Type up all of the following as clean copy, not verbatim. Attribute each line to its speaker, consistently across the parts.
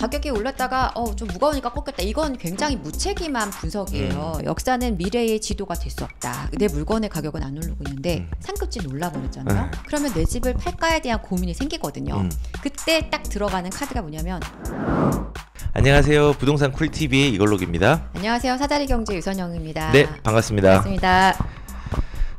Speaker 1: 가격이 올랐다가 좀 무거우니까 꺾였다. 이건 굉장히 무책임한 분석이에요. 역사는 미래의 지도가 될 수 없다. 내 물건의 가격은 안 오르고 있는데 상급지 올라버렸잖아요. 그러면 내 집을 팔까에 대한 고민이 생기거든요. 그때 딱 들어가는 카드가 뭐냐면
Speaker 2: 안녕하세요. 부동산 쿨TV의 이걸록입니다.
Speaker 1: 안녕하세요. 사다리 경제 유선영입니다.
Speaker 2: 네, 반갑습니다.
Speaker 1: 반갑습니다.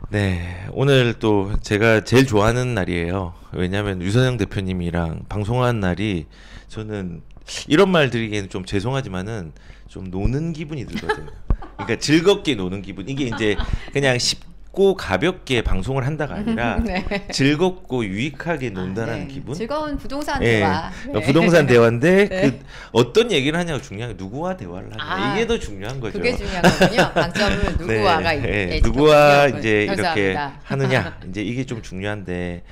Speaker 2: 네, 오늘 또 제가 제일 좋아하는 날이에요. 왜냐하면 유선영 대표님이랑 방송하는 날이 저는 이런 말 드리기에는 좀 죄송하지만은 좀 노는 기분이 들거든요. 그러니까 즐겁게 노는 기분. 이게 이제 그냥 쉽고 가볍게 방송을 한다가 아니라
Speaker 1: 네.
Speaker 2: 즐겁고 유익하게 논다라는
Speaker 1: 네.
Speaker 2: 기분.
Speaker 1: 즐거운 부동산 대화.
Speaker 2: 네. 부동산 대화인데
Speaker 1: 네.
Speaker 2: 그 어떤 얘기를 하냐가 중요한 게 누구와 대화를 하냐. 이게 더 중요한 거죠.
Speaker 1: 그게 중요한 거군요. 방점은 누구와가
Speaker 2: 네. 누구와
Speaker 1: 있거든요.
Speaker 2: 이제
Speaker 1: 감사합니다.
Speaker 2: 이렇게 하느냐. 이제 이게 좀 중요한데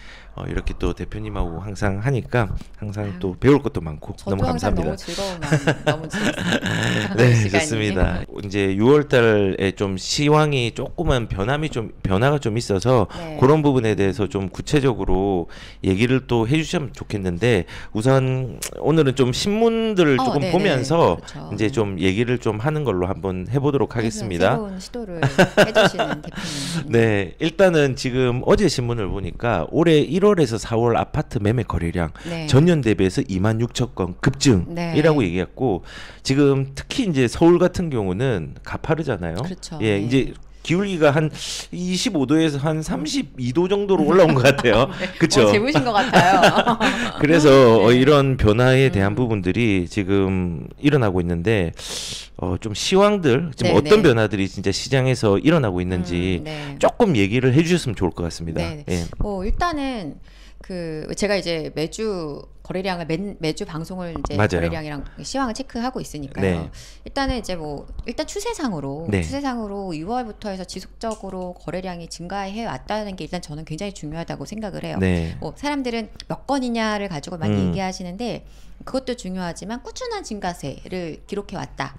Speaker 2: 이렇게 또 대표님하고 항상 하니까 항상 또 배울 것도 많고
Speaker 1: 저도
Speaker 2: 너무
Speaker 1: 항상
Speaker 2: 감사합니다.
Speaker 1: 너무 즐거운 마음, 너무 즐겁습니다.
Speaker 2: 네,
Speaker 1: 시간이.
Speaker 2: 좋습니다. 이제 6월달에 좀 시황이 조금은 변화가 좀 있어서
Speaker 1: 네.
Speaker 2: 그런 부분에 대해서 좀 구체적으로 얘기를 또 해주시면 좋겠는데 우선 오늘은 좀 신문들을 조금
Speaker 1: 네네.
Speaker 2: 보면서
Speaker 1: 그렇죠.
Speaker 2: 이제 좀 얘기를 좀 하는 걸로 한번 해보도록 하겠습니다.
Speaker 1: 새로운 시도를 해주시는 대표님.
Speaker 2: 네, 일단은 지금 어제 신문을 보니까 올해 1월에서 4월 아파트 매매 거래량
Speaker 1: 네.
Speaker 2: 전년 대비해서 26,000건
Speaker 1: 네.
Speaker 2: 급증이라고 얘기했고 지금 특히 이제 서울 같은 경우는 가파르잖아요.
Speaker 1: 그렇죠.
Speaker 2: 예,
Speaker 1: 네.
Speaker 2: 이제 기울기가 한 25도에서 한 32도 정도로 올라온 것 같아요. 그렇죠.
Speaker 1: 재보신 것 같아요.
Speaker 2: 그래서
Speaker 1: 네.
Speaker 2: 이런 변화에 대한 부분들이 지금 일어나고 있는데 좀 시황들 지금
Speaker 1: 네,
Speaker 2: 어떤
Speaker 1: 네.
Speaker 2: 변화들이 진짜 시장에서 일어나고 있는지
Speaker 1: 네.
Speaker 2: 조금 얘기를 해주셨으면 좋을 것 같습니다.
Speaker 1: 네.
Speaker 2: 예.
Speaker 1: 일단은 제가 이제 매주 거래량을 매주 방송을 이제
Speaker 2: 맞아요.
Speaker 1: 거래량이랑 시황을 체크하고 있으니까요.
Speaker 2: 네.
Speaker 1: 일단은 이제 일단 추세상으로
Speaker 2: 네.
Speaker 1: 6월부터 해서 지속적으로 거래량이 증가해 왔다는 게 일단 저는 굉장히 중요하다고 생각을 해요.
Speaker 2: 네.
Speaker 1: 사람들은 몇 건이냐를 가지고 많이 얘기하시는데 그것도 중요하지만 꾸준한 증가세를 기록해 왔다.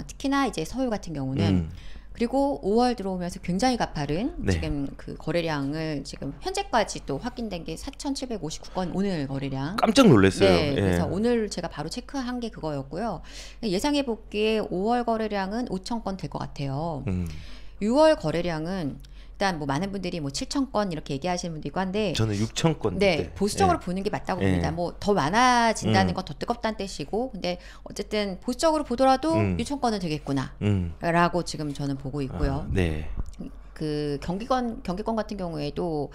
Speaker 1: 특히나 이제 서울 같은 경우는 그리고 5월 들어오면서 굉장히 가파른
Speaker 2: 네.
Speaker 1: 지금 그 거래량을 지금 현재까지 또 확인된 게 4,759건 오늘 거래량.
Speaker 2: 깜짝 놀랐어요.
Speaker 1: 네,
Speaker 2: 예.
Speaker 1: 그래서 오늘 제가 바로 체크한 게 그거였고요. 예상해 볼기에 5월 거래량은 5,000건 될 것 같아요. 6월 거래량은 일단 많은 분들이 7,000건 이렇게 얘기하시는 분도 있고 한데
Speaker 2: 저는 6,000건.
Speaker 1: 네, 보수적으로 보는 게 맞다고 봅니다. 더 많아진다는 건 더 뜨겁다는 뜻이고, 근데 어쨌든 보수적으로 보더라도 6,000건은 되겠구나, 라고 지금 저는 보고 있고요.
Speaker 2: 네.
Speaker 1: 그 경기권 같은 경우에도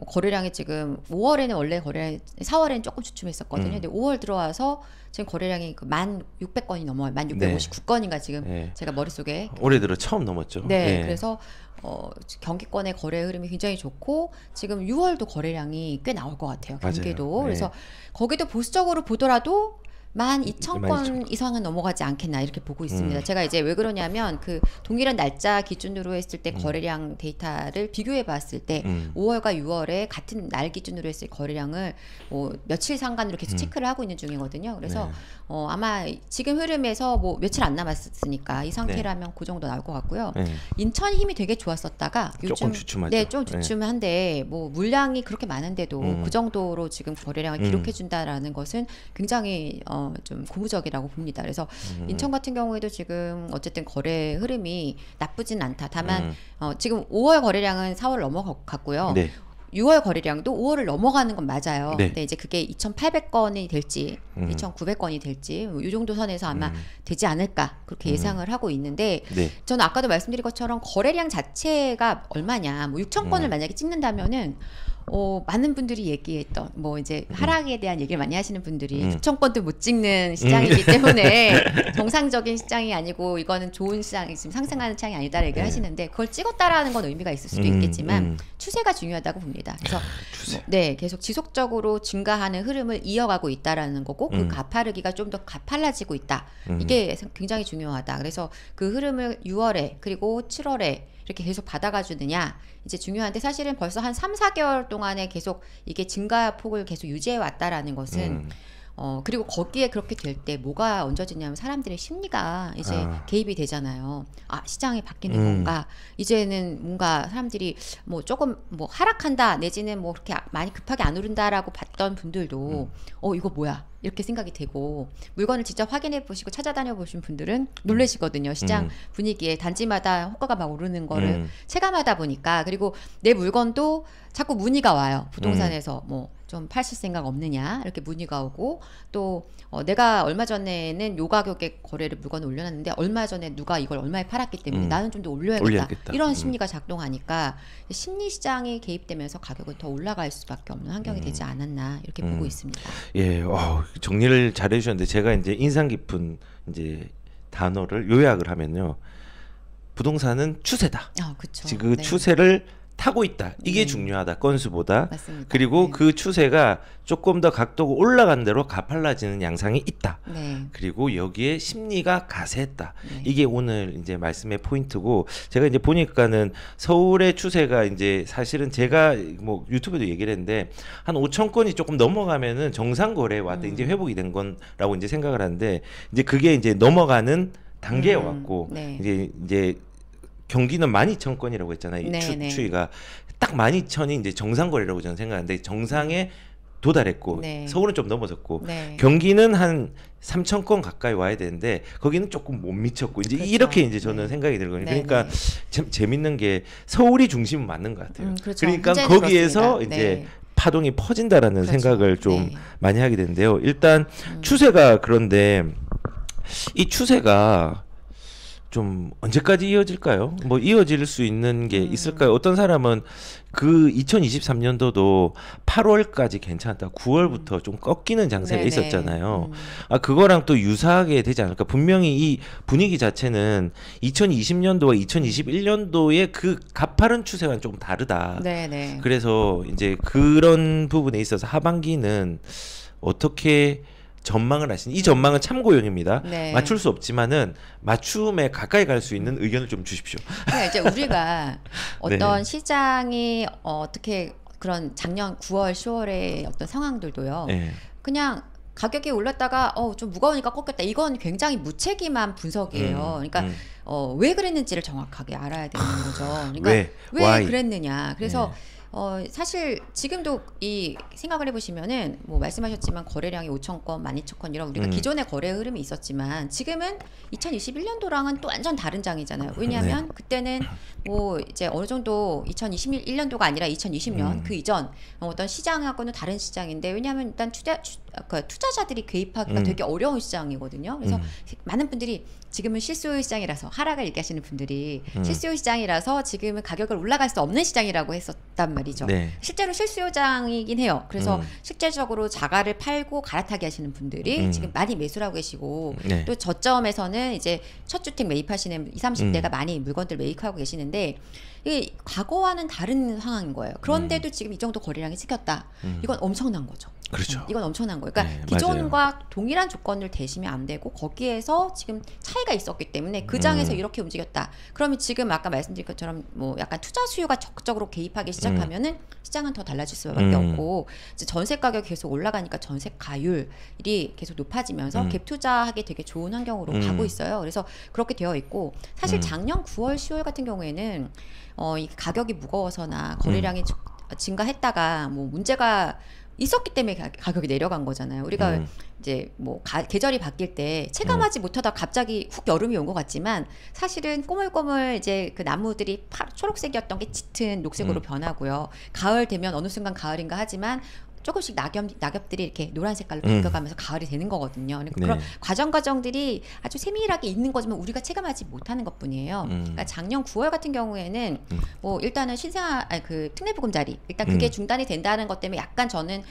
Speaker 1: 거래량이 지금 5월에는 원래 4월에는 조금 주춤했었거든요. 근데 5월 들어와서 지금 거래량이 1,600건이 넘어요. 1,659건인가 지금
Speaker 2: 네.
Speaker 1: 제가 머릿속에.
Speaker 2: 올해 들어 처음 넘었죠.
Speaker 1: 네, 그래서 경기권의 거래 흐름이 굉장히 좋고 지금 6월도 거래량이 꽤 나올 것 같아요. 경기도.
Speaker 2: 맞아요. 네.
Speaker 1: 그래서 거기도 보수적으로 보더라도 12,000건
Speaker 2: 12,000.
Speaker 1: 이상은 넘어가지 않겠나 이렇게 보고 있습니다. 제가 이제 왜 그러냐면 그 동일한 날짜 기준으로 했을 때 거래량 데이터를 비교해 봤을 때 5월과 6월에 같은 날 기준으로 했을 거래량을 며칠 상간으로 계속 체크를 하고 있는 중이거든요. 그래서
Speaker 2: 네.
Speaker 1: 아마 지금 흐름에서 며칠 안 남았으니까 이 상태라면 그 정도 나올 것 같고요.
Speaker 2: 네.
Speaker 1: 인천 힘이 되게 좋았었다가 요즘
Speaker 2: 조금 주춤하죠.
Speaker 1: 네, 좀 주춤한데 물량이 그렇게 많은데도 그 정도로 지금 거래량을 기록해 준다라는 것은 굉장히 좀 고무적이라고 봅니다. 그래서 인천 같은 경우에도 지금 어쨌든 거래 흐름이 나쁘진 않다. 다만 지금 5월 거래량은 4월 넘어갔고요.
Speaker 2: 네.
Speaker 1: 6월 거래량도 5월을 넘어가는 건 맞아요.
Speaker 2: 네.
Speaker 1: 근데 이제 그게 2,800건이 될지 2,900건이 될지 이 정도 선에서 아마 되지 않을까 그렇게 예상을 하고 있는데
Speaker 2: 네.
Speaker 1: 저는 아까도 말씀드린 것처럼 거래량 자체가 얼마냐 6,000건을 만약에 찍는다면은 많은 분들이 얘기했던 이제 하락에 대한 얘기를 많이 하시는 분들이 6,000건도 못 찍는 시장이기 때문에 정상적인 시장이 아니고 이거는 좋은 시장이 지금 상승하는 시장이 아니다라고 얘기를 하시는데 그걸 찍었다라는 건 의미가 있을 수도 있겠지만 추세가 중요하다고 봅니다. 그래서 네, 계속 지속적으로 증가하는 흐름을 이어가고 있다라는 거고 그 가파르기가 좀 더 가팔라지고 있다. 이게 굉장히 중요하다. 그래서 그 흐름을 6월에 그리고 7월에 이렇게 계속 받아가 주느냐 이제 중요한데 사실은 벌써 한 3, 4개월 동안에 계속 이게 증가폭을 계속 유지해 왔다라는 것은 그리고 거기에 그렇게 될 때 뭐가 얹어지냐면 사람들의 심리가 이제 개입이 되잖아요. 아, 시장이 바뀌는 건가? 이제는 뭔가 사람들이 뭐 조금 뭐 하락한다 내지는 뭐 그렇게 많이 급하게 안 오른다라고 봤던 분들도 이거 뭐야? 이렇게 생각이 되고 물건을 직접 확인해 보시고 찾아다녀 보신 분들은 놀라시거든요. 시장 분위기에 단지마다 호가가 막 오르는 거를 체감하다 보니까. 그리고 내 물건도 자꾸 문의가 와요. 부동산에서 뭐 좀 파실 생각 없느냐 이렇게 문의가 오고 또 내가 얼마 전에는 요 가격에 거래를 물건을 올려놨는데 얼마 전에 누가 이걸 얼마에 팔았기 때문에 나는 좀 더 올려야겠다. 이런 심리가 작동하니까 심리 시장이 개입되면서 가격은 더 올라갈 수밖에 없는 환경이 되지 않았나 이렇게 보고 있습니다.
Speaker 2: 예, 정리를 잘 해주셨는데 제가 이제 인상 깊은 이제 단어를 요약을 하면요, 부동산은 추세다.
Speaker 1: 그쵸.
Speaker 2: 지금 그 추세를 타고 있다. 이게 중요하다. 건수보다.
Speaker 1: 맞습니다.
Speaker 2: 그리고 그 추세가 조금 더 각도가 올라간 대로 가팔라지는 양상이 있다. 그리고 여기에 심리가 가세했다. 이게 오늘 이제 말씀의 포인트고, 제가 이제 보니까는 서울의 추세가 이제 사실은 제가 뭐 유튜브에도 얘기를 했는데 한 5천 건이 조금 넘어가면은 정상 거래 왔다 이제 회복이 된 건라고 이제 생각을 하는데, 이제 그게 이제 넘어가는 단계에 왔고 이제 경기는 12,000건이라고 했잖아요. 추이가 딱 12,000이 이제 정상 거래라고 저는 생각하는데 정상에 도달했고 서울은 좀 넘어섰고 경기는 한 3,000건 가까이 와야 되는데 거기는 조금 못 미쳤고 이제 이렇게 이제 저는 생각이 들거든요. 그러니까 참 재밌는 게 서울이 중심은 맞는 것 같아요. 그러니까 거기에서 그렇습니다. 이제 파동이 퍼진다라는 생각을 좀 많이 하게 되는데요. 일단 추세가, 그런데 이 추세가 좀 언제까지 이어질까요? 뭐 이어질 수 있는 게 있을까요? 어떤 사람은 그 2023년도도 8월까지 괜찮다, 9월부터 좀 꺾이는 장세가 있었잖아요. 그거랑 또 유사하게 되지 않을까? 분명히 이 분위기 자체는 2020년도와 2021년도의 그 가파른 추세와는 조금 다르다. 그래서 이제 그런 부분에 있어서 하반기는 어떻게 전망을 하시니, 이 전망은 참고용입니다. 맞출 수 없지만은 맞춤에 가까이 갈 수 있는 의견을 좀 주십시오.
Speaker 1: 그러니까 이제 우리가 어떤 시장이 어떻게 그런 작년 9월, 10월의 어떤 상황들도요. 그냥 가격이 올랐다가 좀 무거우니까 꺾였다. 이건 굉장히 무책임한 분석이에요. 그러니까 왜 그랬는지를 정확하게 알아야 되는 거죠. 그러니까 왜 그랬느냐. 그래서 사실 지금도 이 생각을 해보시면은 뭐 말씀하셨지만 거래량이 5천 건, 12,000건 이런 우리가 기존의 거래 흐름이 있었지만 지금은 2021년도랑은 또 완전 다른 장이잖아요. 왜냐하면 그때는 뭐 이제 어느 정도 2021년도가 아니라 2020년 그 이전 어떤 시장하고는 다른 시장인데, 왜냐하면 일단 투자자들이 개입하기가 되게 어려운 시장이거든요. 그래서 많은 분들이 지금은 실수요 시장이라서, 하락을 얘기하시는 분들이 실수요 시장이라서 지금은 가격을 올라갈 수 없는 시장이라고 했었단 말이죠. 실제로 실수요장이긴 해요. 그래서 실제적으로 자가를 팔고 갈아타기 하시는 분들이 지금 많이 매수를 하고 계시고 또 저점에서는 이제 첫 주택 매입하시는 20, 30대가 많이 물건들 매입하고 계시는데, 이게 과거와는 다른 상황인 거예요. 그런데도 지금 이 정도 거래량이 찍혔다. 이건 엄청난 거죠.
Speaker 2: 그렇죠.
Speaker 1: 이건 엄청난 거예요. 그러니까 기존과 맞아요. 동일한 조건을 대시면 안 되고 거기에서 지금 차이가 있었기 때문에 그 장에서 이렇게 움직였다. 그러면 지금 아까 말씀드린 것처럼 뭐 약간 투자 수요가 적극적으로 개입하기 시작하면은 시장은 더 달라질 수밖에 없고, 이제 전세 가격이 계속 올라가니까 전세 가율이 계속 높아지면서 갭 투자하기 되게 좋은 환경으로 가고 있어요. 그래서 그렇게 되어 있고, 사실 작년 9월, 10월 같은 경우에는 이 가격이 무거워서나 거래량이 증가했다가 뭐 문제가 있었기 때문에 가격이 내려간 거잖아요. 우리가 이제 뭐 계절이 바뀔 때 체감하지 못하다 갑자기 훅 여름이 온 것 같지만 사실은 꼬물꼬물 이제 그 나무들이 초록색이었던 게 짙은 녹색으로 변하고요. 가을 되면 어느 순간 가을인가 하지만 조금씩 낙엽들이 이렇게 노란 색깔로 바뀌어가면서 가을이 되는 거거든요. 그러니까 그런 과정들이 아주 세밀하게 있는 거지만 우리가 체감하지 못하는 것뿐이에요. 그러니까 작년 9월 같은 경우에는 뭐 일단은 그 특례보금자리 일단 그게 중단이 된다는 것 때문에 약간 저는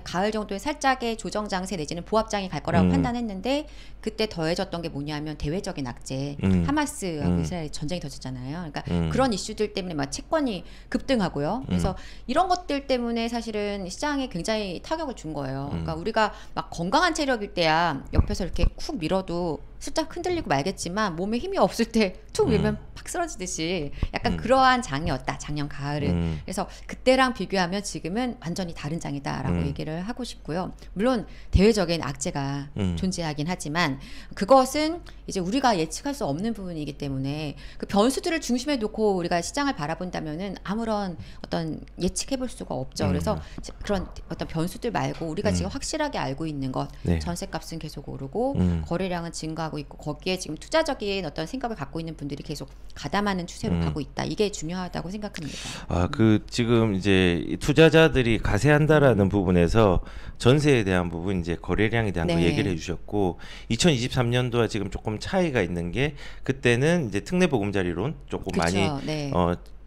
Speaker 1: 가을 정도에 살짝의 조정 장세 내지는 보합장이 갈 거라고 판단했는데, 그때 더해졌던 게 뭐냐면 대외적인 악재, 하마스하고 이스라엘 전쟁이 터졌잖아요. 그러니까 그런 이슈들 때문에 막 채권이 급등하고요. 그래서 이런 것들 때문에 사실은 시장에 굉장히 타격을 준 거예요. 그러니까 우리가 막 건강한 체력일 때야 옆에서 이렇게 쿡 밀어도 슬쩍 흔들리고 말겠지만 몸에 힘이 없을 때 툭 밀면 팍 쓰러지듯이 약간 그러한 장이었다 작년 가을은. 그래서 그때랑 비교하면 지금은 완전히 다른 장이다라고 얘기를 하고 싶고요. 물론 대외적인 악재가 존재하긴 하지만 그것은 이제 우리가 예측할 수 없는 부분이기 때문에 그 변수들을 중심에 놓고 우리가 시장을 바라본다면은 아무런 어떤 예측해볼 수가 없죠. 그래서 그런 어떤 변수들 말고 우리가 지금 확실하게 알고 있는 것,
Speaker 2: 네.
Speaker 1: 전세값은 계속 오르고 거래량은 증가하고 있고 거기에 지금 투자적인 어떤 생각을 갖고 있는 분들이 계속 가담하는 추세로 가고 있다. 이게 중요하다고 생각합니다.
Speaker 2: 아, 그 지금 이제 이 투자자들이 가세한다라는 부분에서 전세에 대한 부분 이제 거래량에 대한 거
Speaker 1: 네.
Speaker 2: 얘기를 해주셨고 2023년도와 지금 조금 차이가 있는 게 그때는 이제 특례 보금자리론 조금
Speaker 1: 그쵸,
Speaker 2: 많이
Speaker 1: 네.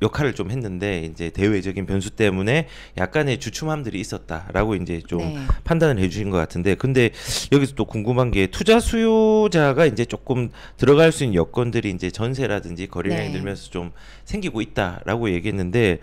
Speaker 2: 역할을 좀 했는데 이제 대외적인 변수 때문에 약간의 주춤함들이 있었다라고 이제 좀
Speaker 1: 네.
Speaker 2: 판단을 해주신 것 같은데 근데 여기서 또 궁금한 게 투자 수요자가 이제 조금 들어갈 수 있는 여건들이 이제 전세라든지 거래량이
Speaker 1: 네.
Speaker 2: 늘면서 좀 생기고 있다라고 얘기했는데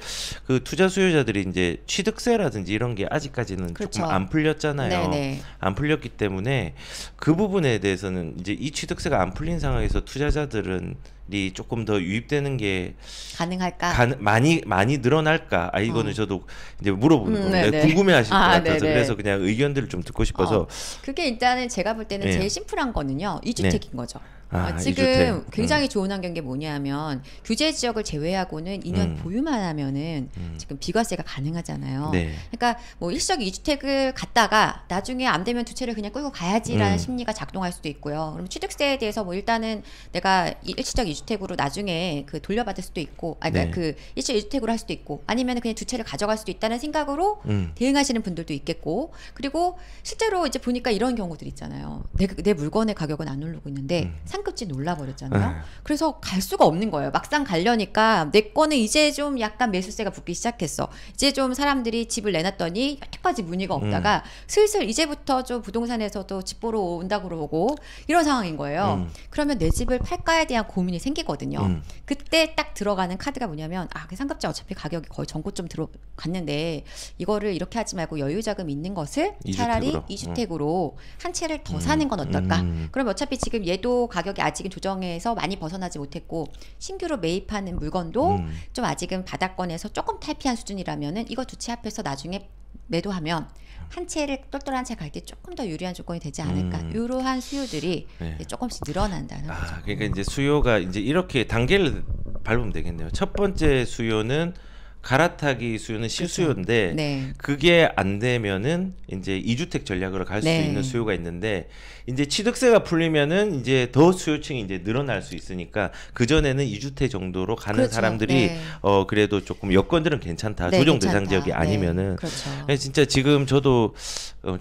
Speaker 2: 그 투자 수요자들이 이제 취득세라든지 이런 게 아직까지는
Speaker 1: 그렇죠.
Speaker 2: 조금 안 풀렸잖아요.
Speaker 1: 네네.
Speaker 2: 안 풀렸기 때문에 그 부분에 대해서는 이제 이 취득세가 안 풀린 상황에서 투자자들은 이 조금 더 유입되는 게
Speaker 1: 가능할까?
Speaker 2: 많이 늘어날까? 아 이거는 저도 이제 물어보는 건데
Speaker 1: 네네.
Speaker 2: 궁금해하실 것 같아서
Speaker 1: 네네.
Speaker 2: 그래서 그냥 의견들을 좀 듣고 싶어서
Speaker 1: 그게 일단은 제가 볼 때는
Speaker 2: 네.
Speaker 1: 제일 심플한 거는요. 이주택인 거죠.
Speaker 2: 아,
Speaker 1: 지금
Speaker 2: 이주택.
Speaker 1: 굉장히 좋은 환경인 게 뭐냐면 규제 지역을 제외하고는 2년 보유만 하면은 지금 비과세가 가능하잖아요.
Speaker 2: 네.
Speaker 1: 그러니까 뭐 일시적 2주택을 갖다가 나중에 안 되면 두 채를 그냥 끌고 가야지라는 심리가 작동할 수도 있고요. 그럼 취득세에 대해서 뭐 일단은 내가 일시적 2주택으로 나중에 그 돌려받을 수도 있고, 아니 그러니까
Speaker 2: 네.
Speaker 1: 그 일시적 2주택으로 할 수도 있고, 아니면 그냥 두 채를 가져갈 수도 있다는 생각으로 대응하시는 분들도 있겠고, 그리고 실제로 이제 보니까 이런 경우들 있잖아요. 내 물건의 가격은 안 오르고 있는데 상급지 놀라버렸잖아요. 그래서 갈 수가 없는 거예요. 막상 가려니까 내 거는 이제 좀 약간 매수세가 붙기 시작했어. 이제 좀 사람들이 집을 내놨더니 여태까지 문의가 없다가 슬슬 이제부터 좀 부동산에서도 집 보러 온다고 그러고 이런 상황인 거예요. 그러면 내 집을 팔까에 대한 고민이 생기거든요. 그때 딱 들어가는 카드가 뭐냐면 그 상급지 어차피 가격이 거의 전고점 들어갔는데 이거를 이렇게 하지 말고 여유자금 있는 것을 차라리 2주택으로 한 채를 더 사는 건 어떨까? 그럼 어차피 지금 얘도 가격이 아직은 조정에서 많이 벗어나지 못했고 신규로 매입하는 물건도 좀 아직은 바닥권에서 조금 탈피한 수준이라면은 이거 두 채 합해서 나중에 매도하면 한 채를 똘똘한 채 갈 때 조금 더 유리한 조건이 되지 않을까. 이러한 수요들이
Speaker 2: 네.
Speaker 1: 이제 조금씩 늘어난다는 거죠.
Speaker 2: 그러니까 이제 수요가 이제 이렇게 단계를 밟으면 되겠네요. 첫 번째 수요는 갈아타기 수요는 실수요인데
Speaker 1: 네.
Speaker 2: 그게 안 되면은 이제 2주택 전략으로 갈 수
Speaker 1: 네.
Speaker 2: 있는 수요가 있는데 이제 취득세가 풀리면은 이제 더 수요층이 이제 늘어날 수 있으니까 그 전에는 2주택 정도로 가는
Speaker 1: 그렇죠.
Speaker 2: 사람들이
Speaker 1: 네.
Speaker 2: 그래도 조금 여건들은 괜찮다.
Speaker 1: 네,
Speaker 2: 조정
Speaker 1: 괜찮다.
Speaker 2: 대상 지역이
Speaker 1: 네.
Speaker 2: 아니면은
Speaker 1: 그렇죠.
Speaker 2: 진짜 지금 저도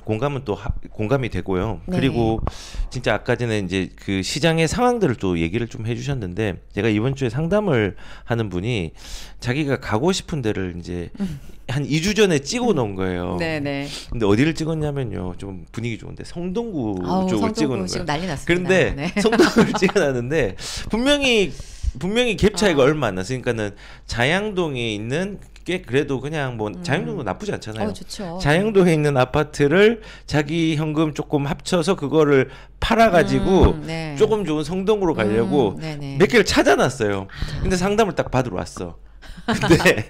Speaker 2: 공감은 또 공감이 되고요.
Speaker 1: 네.
Speaker 2: 그리고 진짜 아까 전에 이제 그 시장의 상황들을 또 얘기를 좀 해주셨는데 제가 이번 주에 상담을 하는 분이 자기가 가고 싶은 데를 이제 한 2주 전에 찍어 놓은 거예요.
Speaker 1: 네네.
Speaker 2: 근데 어디를 찍었냐면요. 좀 분위기 좋은데 성동구
Speaker 1: 아우,
Speaker 2: 쪽을 찍어
Speaker 1: 성동구
Speaker 2: 놓은
Speaker 1: 지금
Speaker 2: 거예요.
Speaker 1: 난리 났습니다.
Speaker 2: 그런데
Speaker 1: 네.
Speaker 2: 성동구를 찍어 놨는데 분명히 갭 차이가 얼마 안 났으니까는 자양동에 있는 게 그래도 그냥 뭐 자양동도 나쁘지 않잖아요.
Speaker 1: 좋죠.
Speaker 2: 자양동에 있는 아파트를 자기 현금 조금 합쳐서 그거를 팔아가지고
Speaker 1: 네.
Speaker 2: 조금 좋은 성동구로 가려고
Speaker 1: 네네.
Speaker 2: 몇 개를 찾아놨어요. 근데 상담을 딱 받으러 왔어. 근데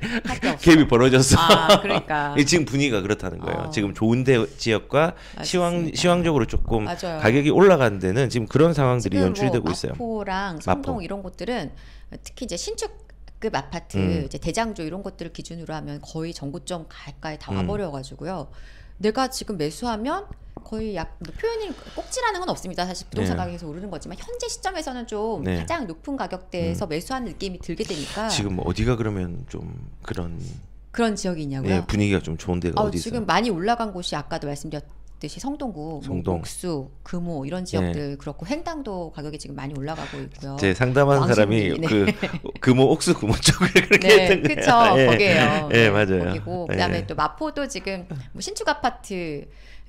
Speaker 2: 갭이 벌어졌어.
Speaker 1: 그러니까.
Speaker 2: 지금 분위기가 그렇다는 거예요. 지금 좋은 지역과
Speaker 1: 맞습니다.
Speaker 2: 시황적으로 조금
Speaker 1: 맞아요.
Speaker 2: 가격이 올라간 데는 지금 그런 상황들이
Speaker 1: 지금
Speaker 2: 연출되고
Speaker 1: 뭐
Speaker 2: 있어요.
Speaker 1: 마포랑 성동
Speaker 2: 마포.
Speaker 1: 이런 곳들은 특히 이제 신축급 아파트, 이제 대장조 이런 것들을 기준으로 하면 거의 전고점 가까이 다 와버려가지고요. 내가 지금 매수하면 거의 뭐 표현이 꼭지라는 건 없습니다. 사실 부동산
Speaker 2: 네.
Speaker 1: 가격에서 오르는 거지만 현재 시점에서는 좀
Speaker 2: 네.
Speaker 1: 가장 높은 가격대에서 매수하는 느낌이 들게 되니까
Speaker 2: 지금 어디가 그러면 좀
Speaker 1: 그런 지역이 있냐고요?
Speaker 2: 네, 분위기가 좀 좋은 데가 어디
Speaker 1: 지금
Speaker 2: 있어요?
Speaker 1: 많이 올라간 곳이 아까도 말씀드렸듯이 성동구,
Speaker 2: 성동.
Speaker 1: 뭐 옥수, 금호 이런 지역들 그렇고 횡당도 가격이 지금 많이 올라가고 있고요.
Speaker 2: 제 상담한
Speaker 1: 왕십리,
Speaker 2: 사람이
Speaker 1: 네.
Speaker 2: 그 금호 옥수 금호 쪽을 그렇게
Speaker 1: 네,
Speaker 2: 했던
Speaker 1: 그쵸.
Speaker 2: 거예요. 예.
Speaker 1: 거기에요.
Speaker 2: 예, 맞아요.
Speaker 1: 거기고
Speaker 2: 예.
Speaker 1: 그다음에 또 마포도 지금 뭐 신축 아파트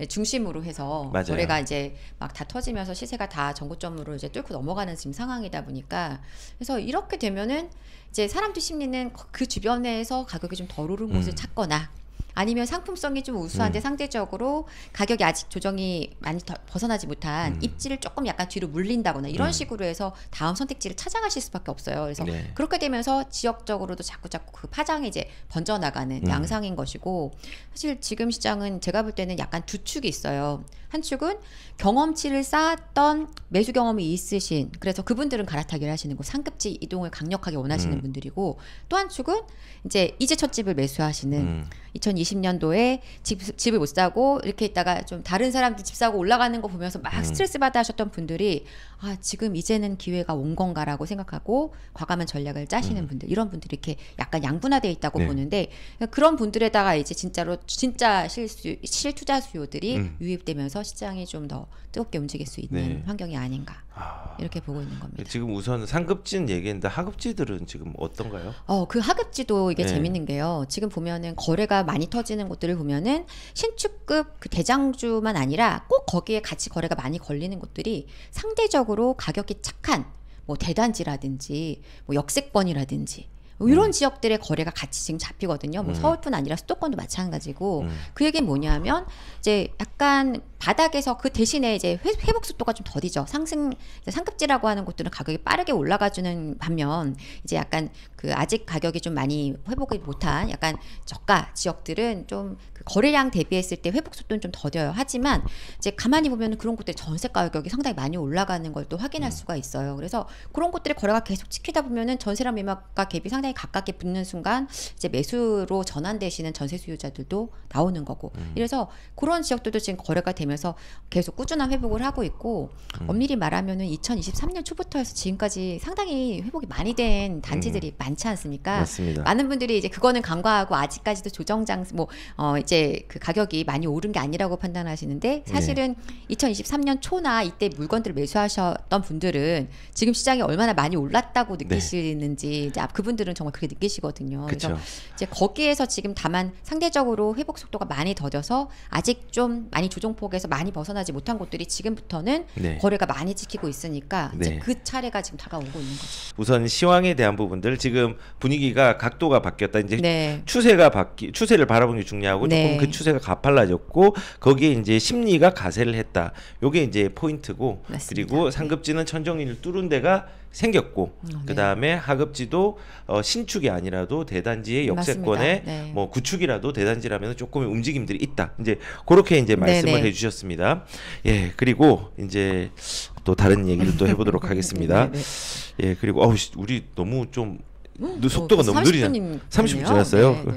Speaker 1: 중심으로 해서
Speaker 2: 맞아요.
Speaker 1: 거래가 이제 막 다 터지면서 시세가 다 전고점으로 이제 뚫고 넘어가는 지금 상황이다 보니까 그래서 이렇게 되면은 이제 사람들 심리는 그 주변에서 가격이 좀 덜 오른 곳을 찾거나 아니면 상품성이 좀 우수한데 상대적으로 가격이 아직 조정이 많이 벗어나지 못한 입지를 조금 약간 뒤로 물린다거나 이런 식으로 해서 다음 선택지를 찾아가실 수밖에 없어요. 그래서
Speaker 2: 네.
Speaker 1: 그렇게 되면서 지역적으로도 자꾸 그 파장이 이제 번져나가는 양상인 것이고, 사실 지금 시장은 제가 볼 때는 약간 두 축이 있어요. 한 축은 경험치를 쌓았던 매수 경험이 있으신, 그래서 그분들은 갈아타기를 하시는 거, 상급지 이동을 강력하게 원하시는 분들이고, 또 한 축은 이제 첫 집을 매수하시는 2020년도에 집을 못 사고 이렇게 있다가 좀 다른 사람들 집 사고 올라가는 거 보면서 막 스트레스 받아 하셨던 분들이 지금 이제는 기회가 온 건가라고 생각하고 과감한 전략을 짜시는 분들, 이런 분들이 이렇게 약간 양분화되어 있다고
Speaker 2: 네.
Speaker 1: 보는데, 그런 분들에다가 이제 진짜 실투자 수요들이 유입되면서 시장이 좀 더 뜨겁게 움직일 수 있는
Speaker 2: 네.
Speaker 1: 환경이 아닌가 이렇게 보고 있는 겁니다.
Speaker 2: 지금 우선 상급지는 얘기했는데 하급지들은 지금 어떤가요?
Speaker 1: 그 하급지도 이게
Speaker 2: 네.
Speaker 1: 재밌는 게요. 지금 보면은 거래가 많이 터지는 곳들을 보면은 신축급 그 대장주만 아니라 꼭 거기에 같이 거래가 많이 걸리는 곳들이 상대적으로 가격이 착한 뭐 대단지라든지 뭐 역세권이라든지 뭐 이런 지역들의 거래가 같이 지금 잡히거든요. 뭐 서울뿐 아니라 수도권도 마찬가지고, 그 얘기는 뭐냐면 이제 약간 바닥에서 그 대신에 이제 회복 속도가 좀 더디죠. 상급지라고 하는 곳들은 가격이 빠르게 올라가주는 반면, 이제 약간 그 아직 가격이 좀 많이 회복을 못한 약간 저가 지역들은 좀 그 거래량 대비했을 때 회복 속도는 좀 더뎌요. 하지만 이제 가만히 보면 그런 곳들 전세 가격이 상당히 많이 올라가는 걸 또 확인할 수가 있어요. 그래서 그런 곳들의 거래가 계속 찍히다 보면은 전세랑 매매가 갭이 상당히 가깝게 붙는 순간 이제 매수로 전환되시는 전세 수요자들도 나오는 거고, 이래서 그런 지역들도 지금 거래가 되면서 계속 꾸준한 회복을 하고 있고, 엄밀히 말하면은 2023년 초부터 해서 지금까지 상당히 회복이 많이 된 단지들이 많지 않습니까?
Speaker 2: 맞습니다.
Speaker 1: 많은 분들이 이제 그거는 간과하고 아직까지도 조정장 이제 그 가격이 많이 오른 게 아니라고 판단하시는데, 사실은 2023년 초나 이때 물건들을 매수하셨던 분들은 지금 시장이 얼마나 많이 올랐다고 느끼시는지 이제 그분들은 정말 그렇게 느끼시거든요.
Speaker 2: 그쵸.
Speaker 1: 그래서 이제 거기에서 지금 다만 상대적으로 회복 속도가 많이 더뎌서 아직 좀 많이 조정폭에서 많이 벗어나지 못한 곳들이 지금부터는
Speaker 2: 네.
Speaker 1: 거래가 많이 찍히고 있으니까 이제
Speaker 2: 네.
Speaker 1: 그 차례가 지금 다가오고 있는 거죠.
Speaker 2: 우선 시황에 대한 부분들, 지금 분위기가 각도가 바뀌었다. 이제
Speaker 1: 네.
Speaker 2: 추세를 바라보는 게 중요하고,
Speaker 1: 네.
Speaker 2: 조금 그 추세가 가팔라졌고 거기에 이제 심리가 가세를 했다. 요게 이제 포인트고,
Speaker 1: 맞습니다.
Speaker 2: 그리고 상급지는 천정인을 뚫은 데가 생겼고, 그 다음에 하급지도 신축이 아니라도 대단지의 역세권에
Speaker 1: 맞습니다. 네.
Speaker 2: 뭐 구축이라도 대단지라면 조금의 움직임들이 있다. 이제 그렇게 이제 말씀을
Speaker 1: 네네.
Speaker 2: 해주셨습니다. 예, 그리고 이제 또 다른 얘기를 또 해보도록 하겠습니다.
Speaker 1: 네네.
Speaker 2: 예, 그리고 우리 너무 좀 속도가 너무
Speaker 1: 30분
Speaker 2: 느리잖아요. 30분 지났어요.
Speaker 1: 네,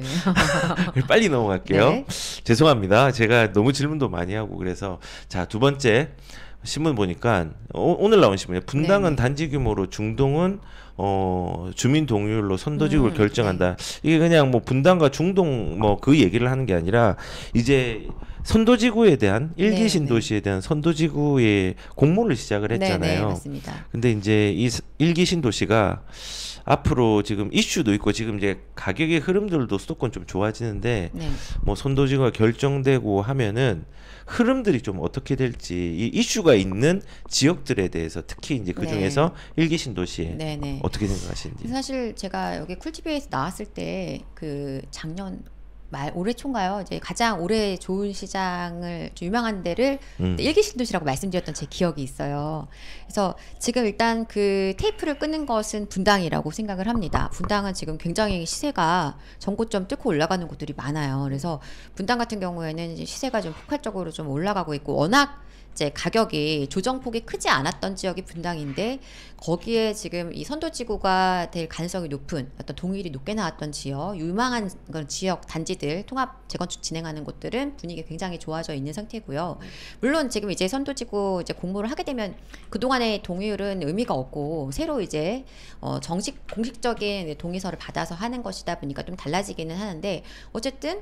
Speaker 1: 네.
Speaker 2: 빨리 넘어갈게요.
Speaker 1: 네.
Speaker 2: 죄송합니다. 제가 너무 질문도 많이 하고 그래서. 자, 두 번째 신문 보니까 오늘 나온 신문이에요. 분당은
Speaker 1: 네네.
Speaker 2: 단지 규모로, 중동은 주민 동의율로 선도직을 결정한다. 이게 그냥 뭐 분당과 중동 뭐 그 얘기를 하는 게 아니라, 이제 선도지구에 대한 일기
Speaker 1: 네,
Speaker 2: 신도시에 대한 선도지구의 공모를 시작을 했잖아요.
Speaker 1: 네, 맞습니다.
Speaker 2: 근데 이제 이 일기 신도시가 앞으로 지금 이슈도 있고, 지금 이제 가격의 흐름들도 수도권 좀 좋아지는데,
Speaker 1: 네.
Speaker 2: 뭐 선도지구가 결정되고 하면은 흐름들이 좀 어떻게 될지, 이 이슈가 있는 지역들에 대해서 특히 이제 그 중에서 일기 신도시에
Speaker 1: 네, 네.
Speaker 2: 어떻게 생각하시는지.
Speaker 1: 사실 제가 여기 쿨TV에서 나왔을 때 그 작년 올해 초인가요? 이제 가장 올해 좋은 시장을 좀 유명한 데를 일기 신도시라고 말씀드렸던 제 기억이 있어요. 그래서 지금 일단 그 테이프를 끊는 것은 분당이라고 생각을 합니다. 분당은 지금 굉장히 시세가 전고점 뚫고 올라가는 곳들이 많아요. 그래서 분당 같은 경우에는 이제 시세가 좀 폭발적으로 좀 올라가고 있고, 워낙 이제 가격이 조정폭이 크지 않았던 지역이 분당인데, 거기에 지금 이 선도지구가 될 가능성이 높은 어떤 동의율이 높게 나왔던 지역, 유망한 그런 지역 단지들, 통합 재건축 진행하는 곳들은 분위기 굉장히 좋아져 있는 상태고요. 물론 지금 이제 선도지구 이제 공모를 하게 되면 그동안의 동의율은 의미가 없고, 새로 이제 공식적인 동의서를 받아서 하는 것이다 보니까 좀 달라지기는 하는데, 어쨌든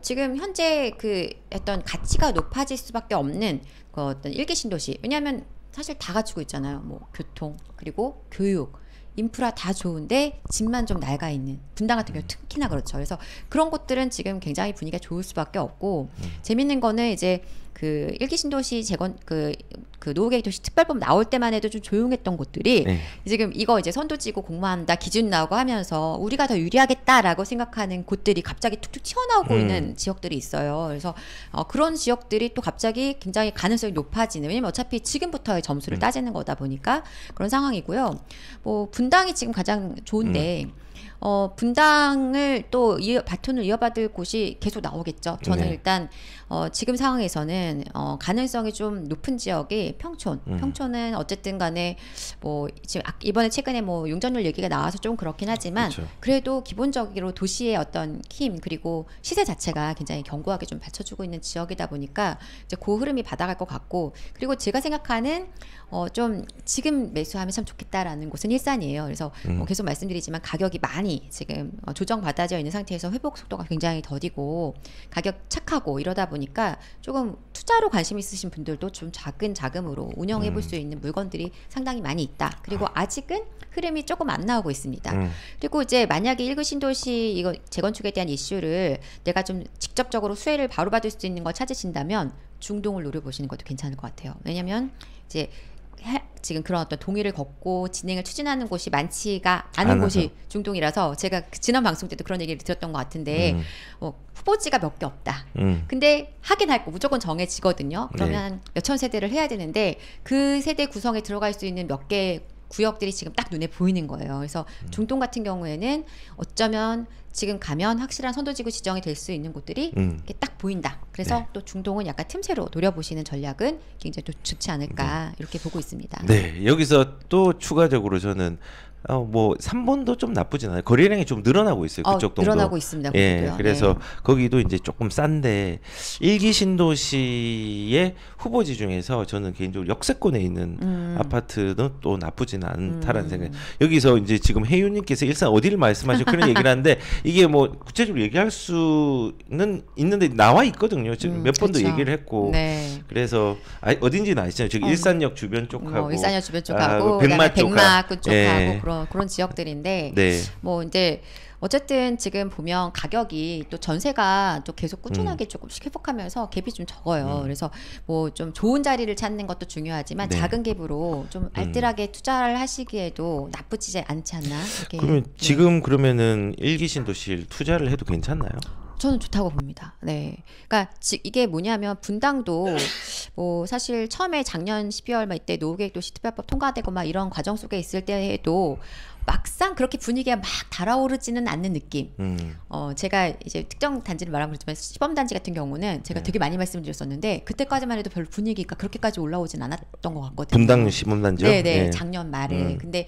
Speaker 1: 지금 현재 그 어떤 가치가 높아질 수밖에 없는 그 어떤 일기 신도시, 왜냐하면 사실 다 갖추고 있잖아요. 뭐 교통, 그리고 교육, 인프라 다 좋은데 집만 좀 낡아 있는 분당 같은 경우 특히나 그렇죠. 그래서 그런 곳들은 지금 굉장히 분위기가 좋을 수밖에 없고, 재밌는 거는 이제 그 일기 신도시 재건 그 노후계획 도시 특별법 나올 때만 해도 좀 조용했던 곳들이
Speaker 2: 네.
Speaker 1: 지금 이거 이제 선도지구 공모한다 기준 나오고 하면서 우리가 더 유리하겠다라고 생각하는 곳들이 갑자기 툭툭 튀어나오고 있는 지역들이 있어요. 그래서 그런 지역들이 또 갑자기 굉장히 가능성이 높아지는, 왜냐면 어차피 지금부터의 점수를 따지는 거다 보니까 그런 상황이고요. 뭐 분당이 지금 가장 좋은데 분당을 또 바톤을 이어받을 곳이 계속 나오겠죠. 저는
Speaker 2: 네.
Speaker 1: 일단 지금 상황에서는 가능성이 좀 높은 지역이 평촌. 평촌은 어쨌든 간에 뭐 지금 이번에 최근에 뭐 용적률 얘기가 나와서 좀 그렇긴 하지만
Speaker 2: 그렇죠.
Speaker 1: 그래도 기본적으로 도시의 어떤 힘 그리고 시세 자체가 굉장히 견고하게 좀 받쳐주고 있는 지역이다 보니까 이제 그 흐름이 받아갈 것 같고, 그리고 제가 생각하는 좀 지금 매수하면 참 좋겠다라는 곳은 일산이에요. 그래서 계속 말씀드리지만 가격이 많이 지금 조정받아져 있는 상태에서 회복 속도가 굉장히 더디고 가격 착하고 이러다 보니까 조금 투자로 관심 있으신 분들도 좀 작은 자금으로 운영해 볼 수 있는 물건들이 상당히 많이 있다. 그리고 아직은 흐름이 조금 안 나오고 있습니다. 그리고 이제 만약에 1구 신도시 이거 재건축에 대한 이슈를 내가 좀 직접적으로 수혜를 바로 받을 수 있는 걸 찾으신다면 중동을 노려보시는 것도 괜찮을 것 같아요. 왜냐면 이제 지금 그런 어떤 동의를 걷고 진행을 추진하는 곳이 많지가 않은 곳이 중동이라서 제가 지난 방송 때도 그런 얘기를 드렸던 것 같은데 후보지가 몇 개 없다. 근데 하긴 할 거 무조건 정해지거든요. 그러면 몇천 세대를 해야 되는데 그 세대 구성에 들어갈 수 있는 몇 개 구역들이 지금 딱 눈에 보이는 거예요. 그래서 중동 같은 경우에는 어쩌면 지금 가면 확실한 선도지구 지정이 될 수 있는 곳들이 이렇게 딱 보인다. 그래서 또 중동은 약간 틈새로 노려보시는 전략은 굉장히 또 좋지 않을까 이렇게 보고 있습니다.
Speaker 2: 네, 여기서 또 추가적으로 저는 뭐 3번도 좀 나쁘진 않아요. 거래량이 좀 늘어나고 있어요. 그쪽 동도.
Speaker 1: 늘어나고 있습니다.
Speaker 2: 예, 그래서 거기도 이제 조금 싼데 일기 신도시의 후보지 중에서 저는 개인적으로 역세권에 있는 아파트는 또 나쁘진 않다라는 생각이. 여기서 이제 지금 혜윤님께서 일산 어디를 말씀하시고 그런 얘기를 하는데 이게 뭐 구체적으로 얘기할 수는 있는데 나와 있거든요. 지금 몇 번도 얘기를 했고.
Speaker 1: 네.
Speaker 2: 그래서 어딘지는 아시잖아요. 저기 일산역 주변 쪽하고
Speaker 1: 일산역 주변 쪽하고 백마구 쪽하고 그런 지역들인데 뭐 이제 어쨌든 지금 보면 가격이 또 전세가 또 계속 꾸준하게 조금씩 회복하면서 갭이 좀 적어요. 그래서 뭐 좀 좋은 자리를 찾는 것도 중요하지만 작은 갭으로 좀 알뜰하게 투자를 하시기에도 나쁘지 않지 않나?
Speaker 2: 그러면 지금 그러면은 일기 신도시 투자를 해도 괜찮나요?
Speaker 1: 저는 좋다고 봅니다. 네. 그러니까 이게 뭐냐면 분당도 뭐 사실 처음에 작년 12월 막 이때 노후계획도시 특별법 통과되고 막 이런 과정 속에 있을 때에도 막상 그렇게 분위기가 막 달아오르지는 않는 느낌. 제가 이제 특정 단지를 말하면 그렇지만 시범단지 같은 경우는 제가 되게 많이 말씀드렸었는데 그때까지만 해도 별로 분위기가 그렇게까지 올라오진 않았던 것 같거든요.
Speaker 2: 분당 시범단지요?
Speaker 1: 네네. 작년 말에. 근데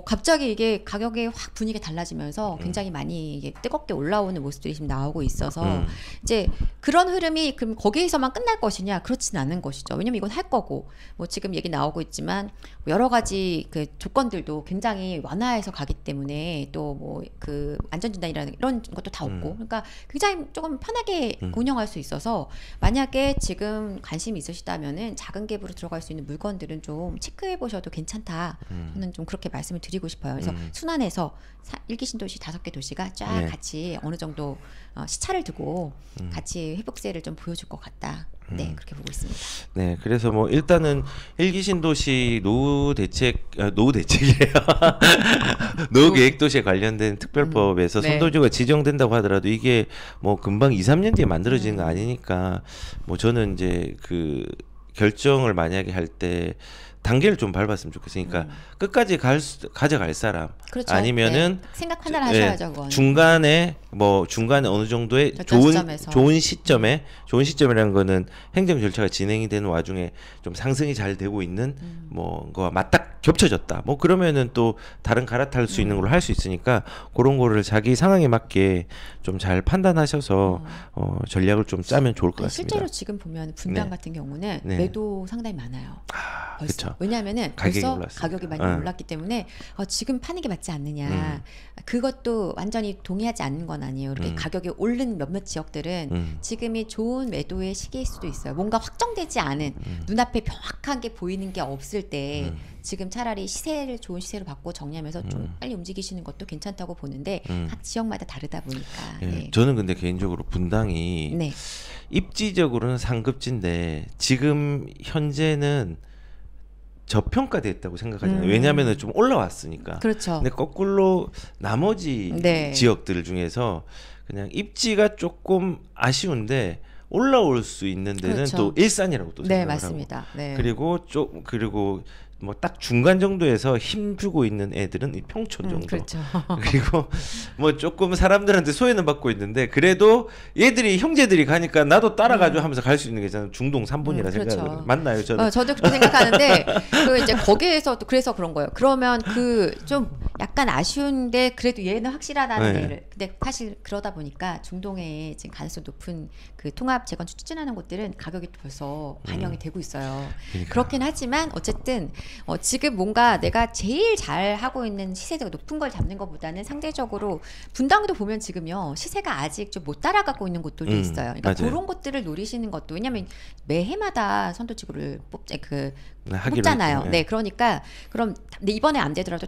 Speaker 1: 갑자기 이게 가격이 확 분위기가 달라지면서 굉장히 많이 이게 뜨겁게 올라오는 모습들이 지금 나오고 있어서 이제 그런 흐름이 그럼 거기에서만 끝날 것이냐? 그렇진 않은 것이죠. 왜냐면 이건 할 거고 뭐 지금 얘기 나오고 있지만 여러 가지 그 조건들도 굉장히 완화해서 가기 때문에 또 뭐 그 안전진단이라는 이런 것도 다 없고 그러니까 굉장히 조금 편하게 운영할 수 있어서 만약에 지금 관심이 있으시다면은 작은 갭으로 들어갈 수 있는 물건들은 좀 체크해 보셔도 괜찮다. 저는 좀 그렇게 말씀을 드리고 싶어요. 그래서 순환해서 일기 신도시 5개 도시가 쫙 같이 어느 정도 시차를 두고 같이 회복세를 좀 보여줄 것 같다. 네, 그렇게 보고 있습니다.
Speaker 2: 네, 그래서 뭐 일단은 일기 신도시 노후 대책이에요. 노후 계획 도시에 관련된 특별법에서 선도지구가 지정된다고 하더라도 이게 뭐 금방 2, 3년 뒤에 만들어지는 거 아니니까 뭐 저는 이제 그 결정을 만약에 할 때 단계를 좀 밟았으면 좋겠으니까 끝까지 가져갈 사람
Speaker 1: 그렇죠.
Speaker 2: 아니면은
Speaker 1: 생각 하나를 하셔야죠. 그건.
Speaker 2: 중간에 어느 정도의 좋은 시점이라는 거는 행정 절차가 진행이 되는 와중에 좀 상승이 잘 되고 있는 뭐 거와 맞딱 겹쳐졌다. 뭐 그러면은 또 다른 갈아탈 수 있는 걸로 할 수 있으니까 그런 거를 자기 상황에 맞게 좀 잘 판단하셔서 전략을 좀 짜면 좋을 것 같습니다.
Speaker 1: 실제로 지금 보면 분당 같은 경우는 매도 상당히 많아요. 벌써. 왜냐하면은
Speaker 2: 가격이
Speaker 1: 벌써
Speaker 2: 올랐으니까.
Speaker 1: 가격이 많이 올랐기 때문에 지금 파는 게 맞지 않느냐. 그것도 완전히 동의하지 않는 건 아니에요. 이렇게 가격이 오른 몇몇 지역들은 지금이 좋은 매도의 시기일 수도 있어요. 뭔가 확정되지 않은 눈앞에 명확하게 보이는 게 없을 때 지금 차라리 시세를 좋은 시세로 받고 정리하면서 좀 빨리 움직이시는 것도 괜찮다고 보는데 각 지역마다 다르다 보니까.
Speaker 2: 예,
Speaker 1: 네.
Speaker 2: 저는 근데 개인적으로 분당이
Speaker 1: 네.
Speaker 2: 입지적으로는 상급지인데 지금 현재는 저평가됐다고 생각하잖아요. 왜냐하면 좀 올라왔으니까.
Speaker 1: 그렇죠.
Speaker 2: 근데 거꾸로 나머지
Speaker 1: 네.
Speaker 2: 지역들 중에서 그냥 입지가 조금 아쉬운데 올라올 수 있는 데는
Speaker 1: 그렇죠.
Speaker 2: 또 일산이라고 또
Speaker 1: 네,
Speaker 2: 생각을
Speaker 1: 맞습니다.
Speaker 2: 하고.
Speaker 1: 네.
Speaker 2: 그리고 뭐 딱 중간 정도에서 힘 주고 있는 애들은 이 평촌 정도.
Speaker 1: 그렇죠.
Speaker 2: 그리고 뭐 조금 사람들한테 소외는 받고 있는데 그래도 얘들이 형제들이 가니까 나도 따라가죠 하면서 갈 수 있는 게 저는 중동 3분이라
Speaker 1: 그렇죠.
Speaker 2: 생각을 맞나요? 저는
Speaker 1: 저도 그렇게 생각하는데 그 이제 거기에서 또 그래서 그런 거예요. 그러면 그 좀 약간 아쉬운데 그래도 얘는 확실하다는
Speaker 2: 네.
Speaker 1: 애를. 근데 사실 그러다 보니까 중동에 지금 가능성 높은 그 통합 재건축 추진하는 곳들은 가격이 또 벌써 반영이 되고 있어요.
Speaker 2: 그러니까.
Speaker 1: 그렇긴 하지만 어쨌든 지금 뭔가 내가 제일 잘 하고 있는 시세가 높은 걸 잡는 것보다는 상대적으로 분당도 보면 지금요 시세가 아직 좀 못 따라가고 있는 곳들도 있어요. 그러니까
Speaker 2: 맞아요.
Speaker 1: 그런 것들을 노리시는 것도 왜냐하면 매해마다 선도지구를
Speaker 2: 하기로
Speaker 1: 뽑잖아요.
Speaker 2: 했죠.
Speaker 1: 네, 그러니까 그럼 근데 이번에 안 되더라도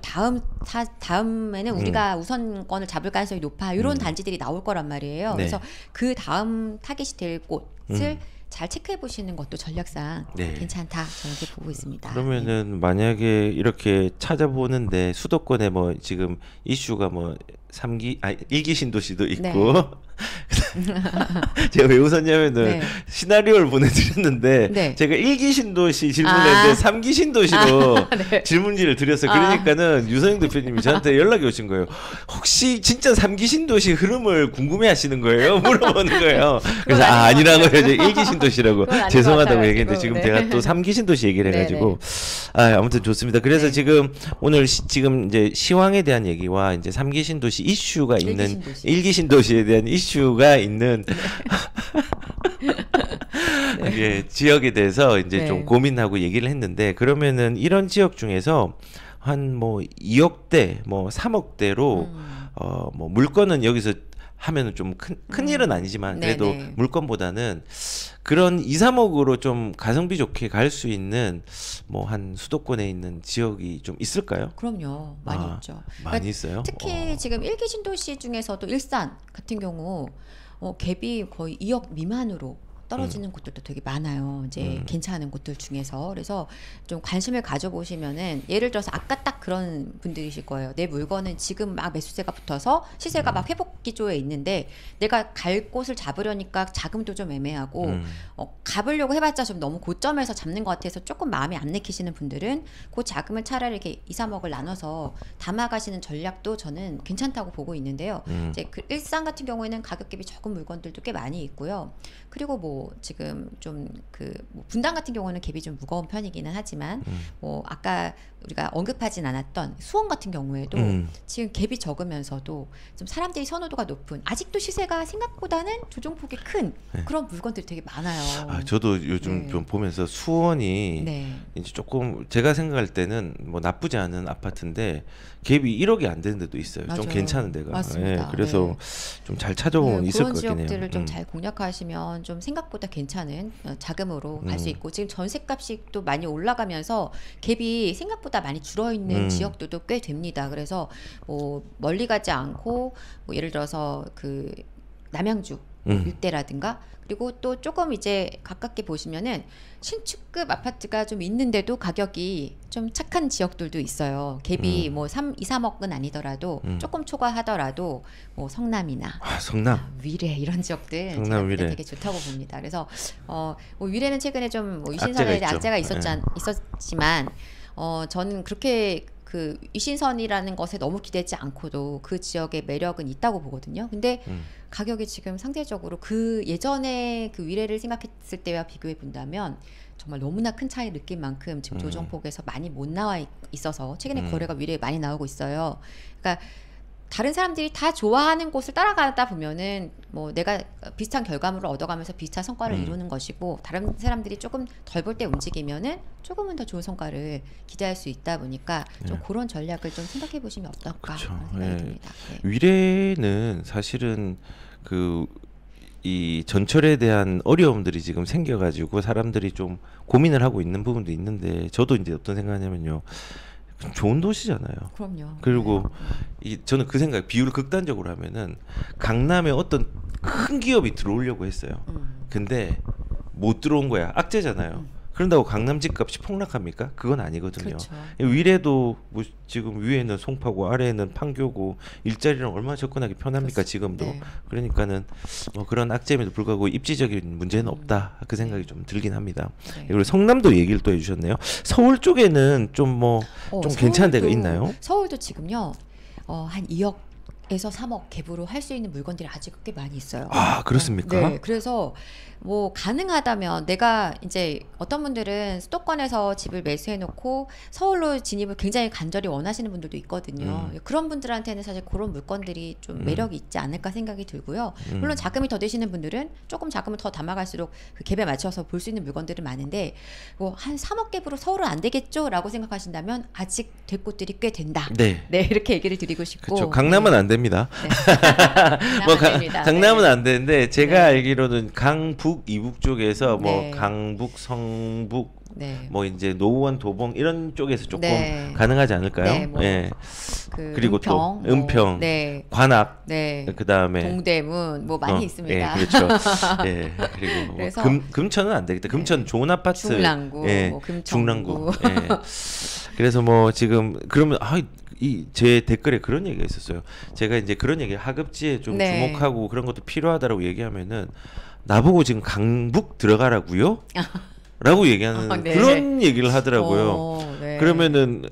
Speaker 1: 다음에는 우리가 우선권을 잡을 가능성이 높아 이런 단지들이 나올 거란 말이에요.
Speaker 2: 네.
Speaker 1: 그래서 그 다음 타깃이 될 곳을 잘 체크해 보시는 것도 전략상
Speaker 2: 네.
Speaker 1: 괜찮다 저는 이렇게 보고 있습니다.
Speaker 2: 그러면은 만약에 이렇게 찾아보는데 수도권에 뭐 지금 이슈가 뭐 1기 신도시도 있고
Speaker 1: 네.
Speaker 2: 제가 왜 웃었냐면은
Speaker 1: 네.
Speaker 2: 시나리오를 보내드렸는데
Speaker 1: 네.
Speaker 2: 제가 1기 신도시 질문했는데 3기 신도시로
Speaker 1: 네.
Speaker 2: 질문지를 드렸어요. 그러니까는 유선영 대표님이 저한테 연락이 오신 거예요. 혹시 진짜 3기 신도시 흐름을 궁금해하시는 거예요? 물어보는 거예요. 그래서 아니라고요. 이제 1기 신도시라고
Speaker 1: 그건 아닌
Speaker 2: 죄송하다고
Speaker 1: 것
Speaker 2: 얘기했는데
Speaker 1: 같아가지고.
Speaker 2: 지금
Speaker 1: 네.
Speaker 2: 제가 또 3기 신도시 얘기를
Speaker 1: 네,
Speaker 2: 해가지고 아무튼 좋습니다. 그래서
Speaker 1: 네.
Speaker 2: 지금 오늘 지금 이제 시황에 대한 얘기와 이제 3기 신도시 이슈가 있는
Speaker 1: 신도시.
Speaker 2: 1기 신도시에 대한 이슈가 있는 예, 지역에 대해서 이제
Speaker 1: 네.
Speaker 2: 좀 고민하고 얘기를 했는데 그러면은 이런 지역 중에서 한 뭐 2억대, 뭐 3억대로 뭐 물건은 여기서 하면은 좀 큰 일은 아니지만 그래도
Speaker 1: 네네.
Speaker 2: 물건보다는 그런 2, 3억으로 좀 가성비 좋게 갈 수 있는 뭐 한 수도권에 있는 지역이 좀 있을까요?
Speaker 1: 그럼요. 많이 있죠.
Speaker 2: 많이 있어요.
Speaker 1: 특히 지금 1기 신도시 중에서도 일산 같은 경우 갭이 거의 2억 미만으로 떨어지는 곳들도 되게 많아요. 이제 괜찮은 곳들 중에서. 그래서 좀 관심을 가져보시면은 예를 들어서 아까 딱 그런 분들이실 거예요. 내 물건은 지금 막 매수세가 붙어서 시세가 막 회복 기조에 있는데 내가 갈 곳을 잡으려니까 자금도 좀 애매하고 가보려고 해봤자 좀 너무 고점에서 잡는 것 같아서 조금 마음이 안 내키시는 분들은 그 자금을 차라리 이렇게 2, 3억을 나눠서 담아가시는 전략도 저는 괜찮다고 보고 있는데요. 이제 그 일산 같은 경우에는 가격갭이 적은 물건들도 꽤 많이 있고요. 그리고 뭐 지금 좀 뭐 분당 같은 경우는 갭이 좀 무거운 편이기는 하지만 뭐 아까 우리가 언급하진 않았던 수원 같은 경우에도 지금 갭이 적으면서도 좀 사람들이 선호도가 높은 아직도 시세가 생각보다는 조정폭이 큰 그런 물건들이 되게 많아요.
Speaker 2: 저도 요즘
Speaker 1: 네.
Speaker 2: 좀 보면서 수원이
Speaker 1: 네.
Speaker 2: 이제 조금 제가 생각할 때는 뭐 나쁘지 않은 아파트인데 갭이 1억이 안 되는 데도 있어요. 좀
Speaker 1: 맞아요.
Speaker 2: 괜찮은 데가.
Speaker 1: 맞습니다.
Speaker 2: 그래서
Speaker 1: 네.
Speaker 2: 좀 잘 찾아보면 있을
Speaker 1: 그런
Speaker 2: 것 같긴 해요.
Speaker 1: 지역들을 좀 잘 공략하시면 좀 생각보다 괜찮은 자금으로 갈 수 있고 지금 전세값이 또 많이 올라가면서 갭이 생각보다 많이 줄어있는 지역들도 꽤 됩니다. 그래서 뭐 멀리 가지 않고 뭐 예를 들어서 그 남양주 일대라든가 그리고 또 조금 이제 가깝게 보시면은 신축급 아파트가 좀 있는데도 가격이 좀 착한 지역들도 있어요. 갭이 뭐 2, 3억은 아니더라도 조금 초과하더라도 뭐 성남이나
Speaker 2: 성남.
Speaker 1: 위례 이런 지역들
Speaker 2: 성남,
Speaker 1: 제가
Speaker 2: 위례.
Speaker 1: 되게 좋다고 봅니다. 그래서 뭐 위례는 최근에 좀뭐
Speaker 2: 악재가
Speaker 1: 유신선에
Speaker 2: 있죠.
Speaker 1: 악재가 있었지만 저는 그렇게 그 유신선이라는 것에 너무 기대지 않고도 그 지역의 매력은 있다고 보거든요. 근데 가격이 지금 상대적으로 그 예전에 그 위례를 생각했을 때와 비교해 본다면 정말 너무나 큰 차이 느낄 만큼 지금 조정폭에서 많이 못 나와 있어서 최근에 거래가 위례에 많이 나오고 있어요. 그러니까 다른 사람들이 다 좋아하는 곳을 따라가다 보면은 뭐 내가 비슷한 결과물을 얻어가면서 비슷한 성과를 이루는 것이고, 다른 사람들이 조금 덜 볼 때 움직이면은 조금은 더 좋은 성과를 기대할 수 있다 보니까 좀 그런 전략을 좀 생각해 보시면 어떨까 하는 생각이 듭니다.
Speaker 2: 위례는 사실은 이 전철에 대한 어려움들이 지금 생겨가지고 사람들이 좀 고민을 하고 있는 부분도 있는데, 저도 이제 어떤 생각하냐면요, 좋은 도시잖아요.
Speaker 1: 그럼요.
Speaker 2: 그리고 저는 그 생각, 비유를 극단적으로 하면은 강남에 어떤 큰 기업이 들어오려고 했어요. 근데 못 들어온 거야. 악재잖아요. 그런다고 강남 집값이 폭락합니까? 그건 아니거든요.
Speaker 1: 그렇죠.
Speaker 2: 위례도 뭐 지금 위에는 송파고 아래에는 판교고 일자리랑 얼마나 접근하기 편합니까? 지금도.
Speaker 1: 네.
Speaker 2: 그러니까는 뭐 그런 악재임에도 불구하고 입지적인 문제는 없다, 그 생각이 좀 들긴 합니다. 그리고 성남도 얘기를 또 해주셨네요. 서울 쪽에는 좀 뭐 좀 괜찮은 데가 있나요?
Speaker 1: 서울도 지금요 한 2억에서 3억 갭으로 할 수 있는 물건들이 아직 꽤 많이 있어요.
Speaker 2: 아, 그렇습니까?
Speaker 1: 네, 그래서 뭐 가능하다면, 내가 이제 어떤 분들은 수도권에서 집을 매수해놓고 서울로 진입을 굉장히 간절히 원하시는 분들도 있거든요. 그런 분들한테는 사실 그런 물건들이 좀 매력이 있지 않을까 생각이 들고요. 물론 자금이 더 되시는 분들은 조금 자금을 더 담아갈수록 그 갭에 맞춰서 볼 수 있는 물건들은 많은데, 뭐 한 3억 갭으로 서울은 안 되겠죠라고 생각하신다면 아직 될 곳들이 꽤 된다.
Speaker 2: 네.
Speaker 1: 네, 이렇게 얘기를 드리고 싶고.
Speaker 2: 그렇죠. 강남은 안 됩니다.
Speaker 1: 네.
Speaker 2: 뭐
Speaker 1: 안 됩니다.
Speaker 2: 강남은 안 되는데, 제가
Speaker 1: 네.
Speaker 2: 알기로는 강북, 이북 쪽에서 뭐
Speaker 1: 네.
Speaker 2: 강북, 성북,
Speaker 1: 네.
Speaker 2: 뭐 이제 노원, 도봉 이런 쪽에서 조금
Speaker 1: 네.
Speaker 2: 가능하지 않을까요?
Speaker 1: 네, 뭐
Speaker 2: 그리고 또 은평,
Speaker 1: 네.
Speaker 2: 관악,
Speaker 1: 네.
Speaker 2: 그다음에
Speaker 1: 동대문 뭐 많이 있습니다.
Speaker 2: 그렇죠. 예, 그리고 뭐
Speaker 1: 그래서
Speaker 2: 금천은 안 되겠다. 금천 좋은 아파트,
Speaker 1: 중랑구, 뭐 금천구.
Speaker 2: 중랑구. 예. 그래서 뭐 지금 그러면 제 댓글에 그런 얘기가 있었어요. 제가 이제 그런 얘기, 하급지에 좀
Speaker 1: 네.
Speaker 2: 주목하고 그런 것도 필요하다라고 얘기하면은, 나보고 지금 강북 들어가라고요? 라고 얘기하는
Speaker 1: 네.
Speaker 2: 그런 얘기를 하더라고요.
Speaker 1: 네.
Speaker 2: 그러면은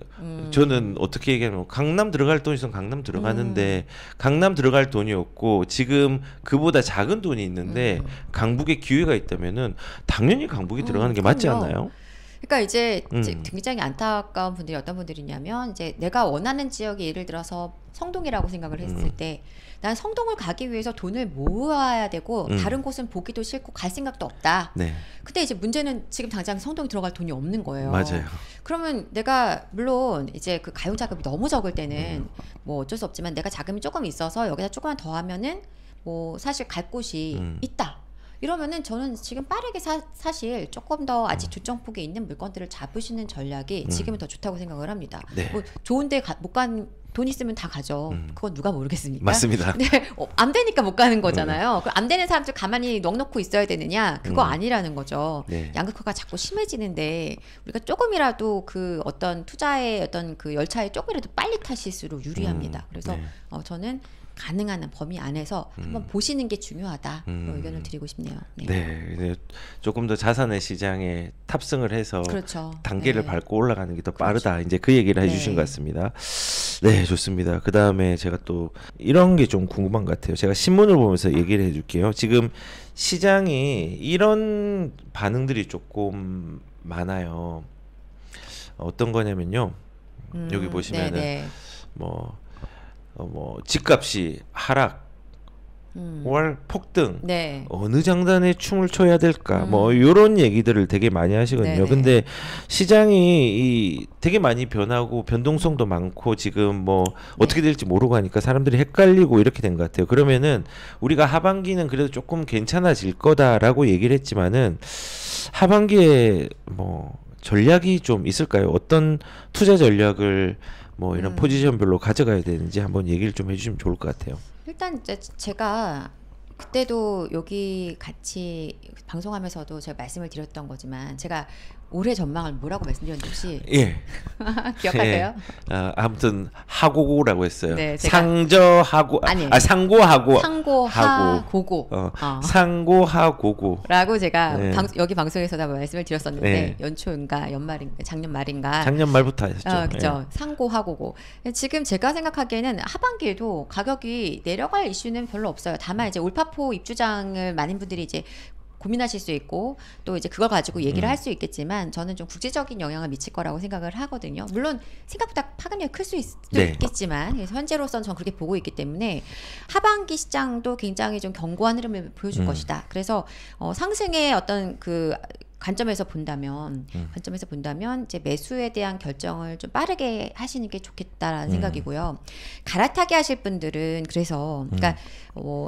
Speaker 2: 저는 어떻게 얘기하면, 강남 들어갈 돈 있으면 강남 들어가는데 강남 들어갈 돈이 없고 지금 그보다 작은 돈이 있는데 강북에 기회가 있다면은 당연히 강북에 들어가는 게 맞지
Speaker 1: 그럼요.
Speaker 2: 않나요?
Speaker 1: 그러니까 이제 굉장히 안타까운 분들이 어떤 분들이냐면, 이제 내가 원하는 지역이 예를 들어서 성동이라고 생각을 했을 때, 난 성동을 가기 위해서 돈을 모아야 되고 다른 곳은 보기도 싫고 갈 생각도 없다.
Speaker 2: 네,
Speaker 1: 근데 이제 문제는 지금 당장 성동에 들어갈 돈이 없는 거예요.
Speaker 2: 맞아요.
Speaker 1: 그러면 내가 물론 이제 그 가용 자금이 너무 적을 때는 뭐 어쩔 수 없지만, 내가 자금이 조금 있어서 여기다 조금만 더 하면은 뭐 사실 갈 곳이 있다. 이러면은 저는 지금 빠르게 사실 조금 더 아직 조정폭에 있는 물건들을 잡으시는 전략이 지금은 더 좋다고 생각을 합니다.
Speaker 2: 네.
Speaker 1: 뭐 좋은데 못 간 돈 있으면 다 가죠. 그건 누가 모르겠습니까?
Speaker 2: 맞습니다.
Speaker 1: 네, 안 되니까 못 가는 거잖아요. 그럼 안 되는 사람들 가만히 넋놓고 있어야 되느냐? 그거 아니라는 거죠.
Speaker 2: 네.
Speaker 1: 양극화가 자꾸 심해지는데, 우리가 조금이라도 그 어떤 투자의 어떤 그 열차에 조금이라도 빨리 타실수록 유리합니다. 그래서
Speaker 2: 네.
Speaker 1: 저는 가능한 한 범위 안에서 한번 보시는 게 중요하다. 그런 의견을 드리고 싶네요. 네.
Speaker 2: 네, 조금 더 자산의 시장에 탑승을 해서
Speaker 1: 그렇죠.
Speaker 2: 단계를
Speaker 1: 네.
Speaker 2: 밟고 올라가는 게 더 빠르다. 이제 그 얘기를 해주신
Speaker 1: 네.
Speaker 2: 것 같습니다. 네, 좋습니다. 그 다음에 제가 또 이런 게 좀 궁금한 것 같아요. 제가 신문을 보면서 얘기를 해줄게요. 지금 시장이 이런 반응들이 조금 많아요. 어떤 거냐면요. 여기 보시면은
Speaker 1: 네네.
Speaker 2: 뭐 집값이 하락, 월 폭등,
Speaker 1: 네.
Speaker 2: 어느 장단에 춤을 춰야 될까, 뭐 이런 얘기들을 되게 많이 하시거든요.
Speaker 1: 네네.
Speaker 2: 근데 시장이 되게 많이 변하고 변동성도 많고 지금 뭐 어떻게 될지 모르고 하니까 사람들이 헷갈리고 이렇게 된 것 같아요. 그러면은 우리가 하반기는 그래도 조금 괜찮아질 거다라고 얘기를 했지만은, 하반기에 뭐 전략이 좀 있을까요? 어떤 투자 전략을 뭐 이런 포지션별로 가져가야 되는지 한번 얘기를 좀 해주시면 좋을 것 같아요.
Speaker 1: 일단 이제 제가 그때도 여기 같이 방송하면서도 제가 말씀을 드렸던 거지만, 제가 올해 전망을 뭐라고 말씀드렸는지 혹시
Speaker 2: 예.
Speaker 1: 기억하세요?
Speaker 2: 아무튼 하고고라고 했어요.
Speaker 1: 네, 제가-
Speaker 2: 상저하고
Speaker 1: 아니,
Speaker 2: 상고하고
Speaker 1: 상고하고고
Speaker 2: 상고하고고
Speaker 1: 라고 제가
Speaker 2: 네.
Speaker 1: 여기 방송에서도 말씀을 드렸었는데,
Speaker 2: 네.
Speaker 1: 연초인가 연말인가 작년 말인가
Speaker 2: 작년 말부터 하셨죠.
Speaker 1: 그죠. 상고하고고. 지금 제가 생각하기에는 하반기에도 가격이 내려갈 이슈는 별로 없어요. 다만 이제 올파포 입주장을 많은 분들이 이제 고민하실 수 있고 또 이제 그걸 가지고 얘기를 할 수 있겠지만 저는 좀 국제적인 영향을 미칠 거라고 생각을 하거든요. 물론 생각보다 파급력이 클 수
Speaker 2: 네.
Speaker 1: 있겠지만 그래서 현재로서는 저는 그렇게 보고 있기 때문에 하반기 시장도 굉장히 좀 견고한 흐름을 보여줄 것이다. 그래서 상승의 어떤 그 관점에서 본다면 이제 매수에 대한 결정을 좀 빠르게 하시는 게 좋겠다라는 생각이고요. 갈아타기 하실 분들은 그래서 그러니까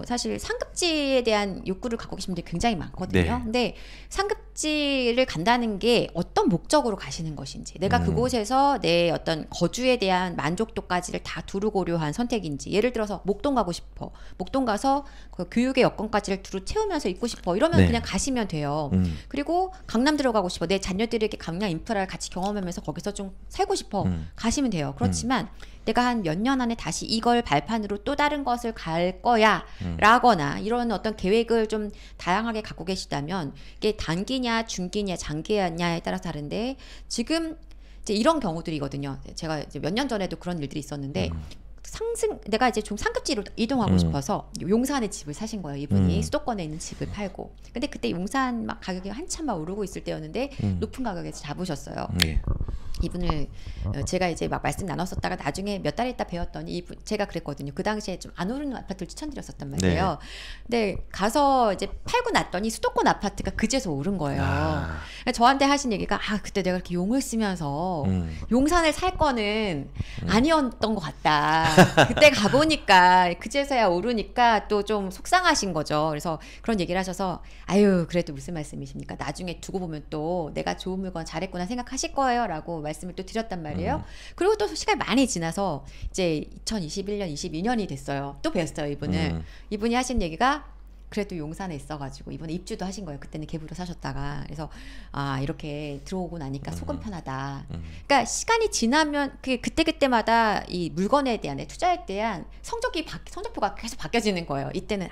Speaker 1: 사실 상급지에 대한 욕구를 갖고 계신 분들이 굉장히 많거든요.
Speaker 2: 네.
Speaker 1: 근데 상급지를 간다는 게 어떤 목적으로 가시는 것인지, 내가 그곳에서 내 어떤 거주에 대한 만족도까지를 다 두루 고려한 선택인지, 예를 들어서 목동 가고 싶어, 목동 가서 그 교육의 여건까지를 두루 채우면서 있고 싶어 이러면
Speaker 2: 네.
Speaker 1: 그냥 가시면 돼요. 그리고 강남 들어가고 싶어, 내 자녀들에게 강남 인프라를 같이 경험하면서 거기서 좀 살고 싶어 가시면 돼요. 그렇지만 내가 한 몇 년 안에 다시 이걸 발판으로 또 다른 것을 갈 거야 라거나 이런 어떤 계획을 좀 다양하게 갖고 계시다면 이게 단기냐 중기냐 장기냐에 따라서 다른데, 지금 이제 이런 경우들이거든요. 제가 이제 몇 년 전에도 그런 일들이 있었는데 내가 이제 좀 상급지로 이동하고 싶어서 용산에 집을 사신 거예요. 이분이 수도권에 있는 집을 팔고. 근데 그때 용산 막 가격이 한참 막 오르고 있을 때였는데 높은 가격에서 잡으셨어요.
Speaker 2: 네.
Speaker 1: 이분을 제가 이제 막 말씀 나눴었다가 나중에 몇 달 있다 배웠더니 제가 그랬거든요. 그 당시에 좀 안 오르는 아파트를 추천드렸었단 말이에요. 근데 가서 이제 팔고 났더니 수도권 아파트가 그제서 오른 거예요. 저한테 하신 얘기가 그때 내가 이렇게 용을 쓰면서 용산을 살 거는 아니었던 것 같다. 그때 가보니까 그제서야 오르니까 또 좀 속상하신 거죠. 그래서 그런 얘기를 하셔서 아유 그래도 무슨 말씀이십니까? 나중에 두고 보면 또 내가 좋은 물건 잘했구나 생각하실 거예요 라고 말씀을 또 드렸단 말이에요. 그리고 또 시간이 많이 지나서 이제 2021년 22년이 됐어요. 또 뵀어요 이분을. 이분이 하신 얘기가 그래도 용산에 있어가지고 이번에 입주도 하신 거예요. 그때는 갭으로 사셨다가. 그래서 이렇게 들어오고 나니까 속은 편하다. 그러니까 시간이 지나면 그때마다 이 물건에 대한 투자에 대한 성적표가 계속 바뀌어지는 거예요. 이때는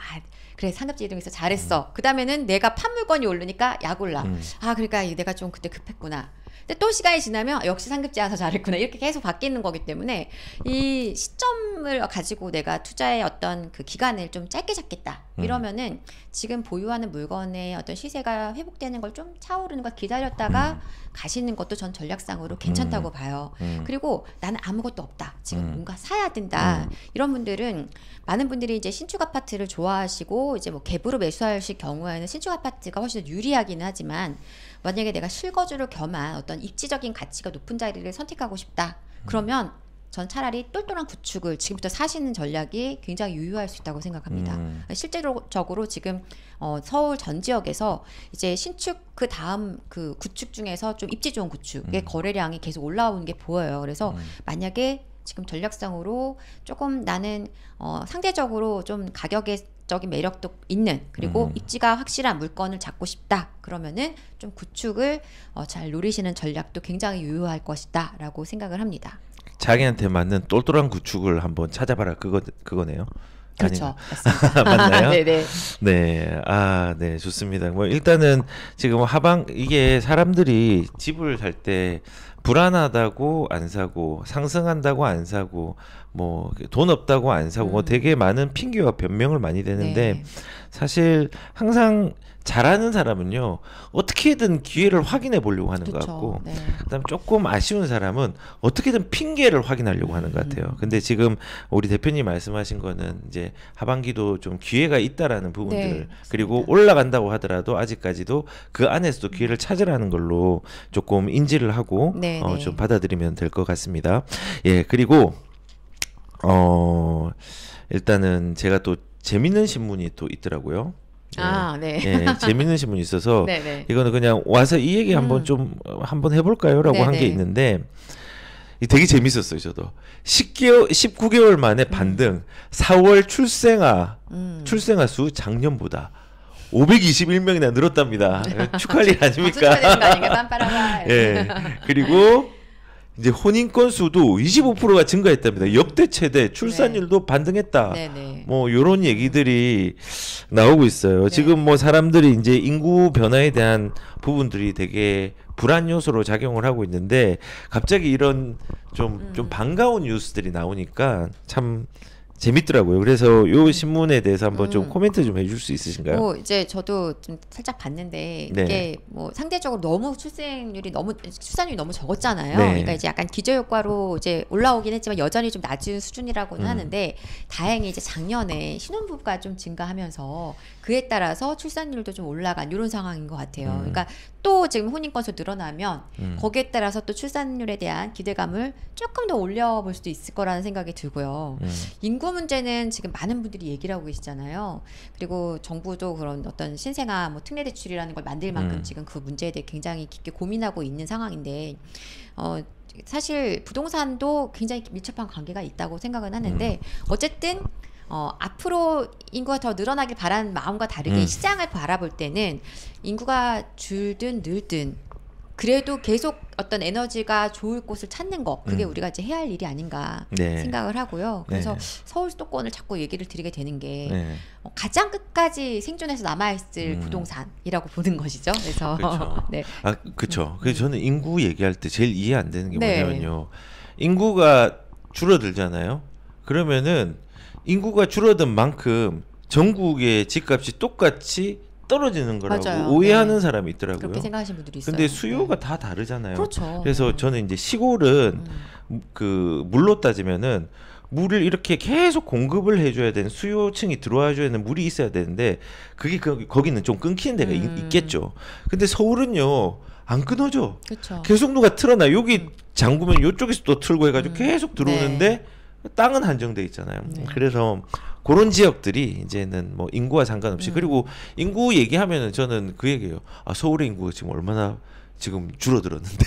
Speaker 1: 그래 상급지 이동해서 잘했어. 그 다음에는 내가 판 물건이 오르니까 약 올라. 그러니까 내가 좀 그때 급했구나. 근데 또 시간이 지나면 역시 상급지 와서 잘했구나 이렇게 계속 바뀌는 거기 때문에 이 시점을 가지고 내가 투자의 어떤 그 기간을 좀 짧게 잡겠다 이러면은 지금 보유하는 물건의 어떤 시세가 회복되는 걸 좀 차오르는 걸 기다렸다가 가시는 것도 전 전략상으로 괜찮다고 봐요. 그리고 나는 아무것도 없다, 지금 뭔가 사야 된다 이런 분들은, 많은 분들이 이제 신축 아파트를 좋아하시고 이제 뭐 갭으로 매수하실 경우에는 신축 아파트가 훨씬 더 유리하기는 하지만, 만약에 내가 실거주를 겸한 어떤 입지적인 가치가 높은 자리를 선택하고 싶다 그러면 전 차라리 똘똘한 구축을 지금부터 사시는 전략이 굉장히 유효할 수 있다고 생각합니다. 실제적으로 지금 서울 전 지역에서 이제 신축 그 다음 그 구축 중에서 좀 입지 좋은 구축의 거래량이 계속 올라오는 게 보여요. 그래서 만약에 지금 전략상으로 조금 나는 상대적으로 좀 가격적인 매력도 있는, 그리고 입지가 확실한 물건을 잡고 싶다 그러면은 좀 구축을 잘 노리시는 전략도 굉장히 유효할 것이다 라고 생각을 합니다.
Speaker 2: 자기한테 맞는 똘똘한 구축을 한번 찾아봐라, 그거네요.
Speaker 1: 그렇죠.
Speaker 2: 맞습니다. 맞나요?
Speaker 1: 네네.
Speaker 2: 네. 네, 좋습니다. 뭐 일단은 지금 이게 사람들이 집을 살 때 불안하다고 안 사고, 상승한다고 안 사고, 뭐 돈 없다고 안 사고, 되게 많은 핑계와 변명을 많이 대는데, 사실 항상 잘하는 사람은요 어떻게든 기회를 확인해 보려고 하는 것 같고, 그다음 조금 아쉬운 사람은 어떻게든 핑계를 확인하려고 하는 것 같아요. 근데 지금 우리 대표님 말씀하신 거는 이제 하반기도 좀 기회가 있다라는 부분들, 그리고 올라간다고 하더라도 아직까지도 그 안에서도 기회를 찾으라는 걸로 조금 인지를 하고 좀 받아들이면 될 것 같습니다. 예, 그리고 일단은 제가 또 재밌는 신문이 또 있더라고요. 예, 재밌는 신문이 있어서 이거는 그냥 와서 이 얘기 한번 해볼까요라고 한 게 있는데, 되게 재밌었어요. 저도 19개월 만에 반등. 4월 출생아 수 작년보다 521명이나 늘었답니다. 축하할 일 아닙니까?
Speaker 1: 축하되는 거 아닌가?
Speaker 2: 예. 그리고 이제 혼인 건수도 25%가 증가했답니다. 역대 최대. 출산율도 반등했다. 뭐 이런 얘기들이 나오고 있어요. 지금 뭐 사람들이 이제 인구 변화에 대한 부분들이 되게 불안 요소로 작용을 하고 있는데, 갑자기 이런 좀 반가운 뉴스들이 나오니까 참 재밌더라고요. 그래서 요 신문에 대해서 한번 좀 코멘트 좀 해줄 수 있으신가요?
Speaker 1: 뭐 이제 저도 좀 살짝 봤는데
Speaker 2: 네.
Speaker 1: 이게 뭐 상대적으로 너무 출산율이 너무 적었잖아요.
Speaker 2: 네.
Speaker 1: 그러니까 이제 약간 기저 효과로 이제 올라오긴 했지만 여전히 좀 낮은 수준이라고는 하는데 다행히 이제 작년에 신혼부부가 좀 증가하면서 그에 따라서 출산율도 좀 올라간 이런 상황인 것 같아요. 그러니까 또 지금 혼인 건수 늘어나면 거기에 따라서 또 출산율에 대한 기대감을 조금 더 올려볼 수도 있을 거라는 생각이 들고요. 인구 문제는 지금 많은 분들이 얘기를 하고 계시잖아요. 그리고 정부도 그런 어떤 신생아 뭐 특례 대출이라는 걸 만들 만큼 지금 그 문제에 대해 굉장히 깊게 고민하고 있는 상황인데 사실 부동산도 굉장히 밀접한 관계가 있다고 생각은 하는데 어쨌든 앞으로 인구가 더 늘어나길 바라는 마음과 다르게 시장을 바라볼 때는 인구가 줄든 늘든 그래도 계속 어떤 에너지가 좋을 곳을 찾는 거 그게 우리가 이제 해야 할 일이 아닌가
Speaker 2: 네.
Speaker 1: 생각을 하고요. 그래서
Speaker 2: 네.
Speaker 1: 서울 수도권을 자꾸 얘기를 드리게 되는 게
Speaker 2: 네.
Speaker 1: 가장 끝까지 생존해서 남아있을 부동산이라고 보는 것이죠. 그래서
Speaker 2: 그렇죠.
Speaker 1: 네.
Speaker 2: 그렇죠. 그래서 저는 인구 얘기할 때 제일 이해 안 되는 게
Speaker 1: 네.
Speaker 2: 뭐냐면요. 인구가 줄어들잖아요. 그러면은 인구가 줄어든 만큼 전국의 집값이 똑같이 떨어지는 거라고
Speaker 1: 맞아요.
Speaker 2: 오해하는
Speaker 1: 네.
Speaker 2: 사람이 있더라고요.
Speaker 1: 그렇게 생각하시는 분들이 있어요.
Speaker 2: 근데 수요가
Speaker 1: 네.
Speaker 2: 다 다르잖아요.
Speaker 1: 그렇죠.
Speaker 2: 그래서 저는 이제 시골은 그 물로 따지면은 물을 이렇게 계속 공급을 해줘야 되는 수요층이 들어와줘야 되는 물이 있어야 되는데 그게 거기는 좀 끊기는 데가 있겠죠. 근데 서울은요 안 끊어져.
Speaker 1: 그렇죠.
Speaker 2: 계속 누가 틀어놔. 여기 잠그면 이쪽에서 또 틀고 해가지고 계속 들어오는데
Speaker 1: 네.
Speaker 2: 땅은 한정돼 있잖아요.
Speaker 1: 네.
Speaker 2: 그래서 그런 지역들이 이제는 뭐 인구와 상관없이 그리고 인구 얘기하면은 저는 그 얘기예요. 서울의 인구가 지금 얼마나 지금 줄어들었는데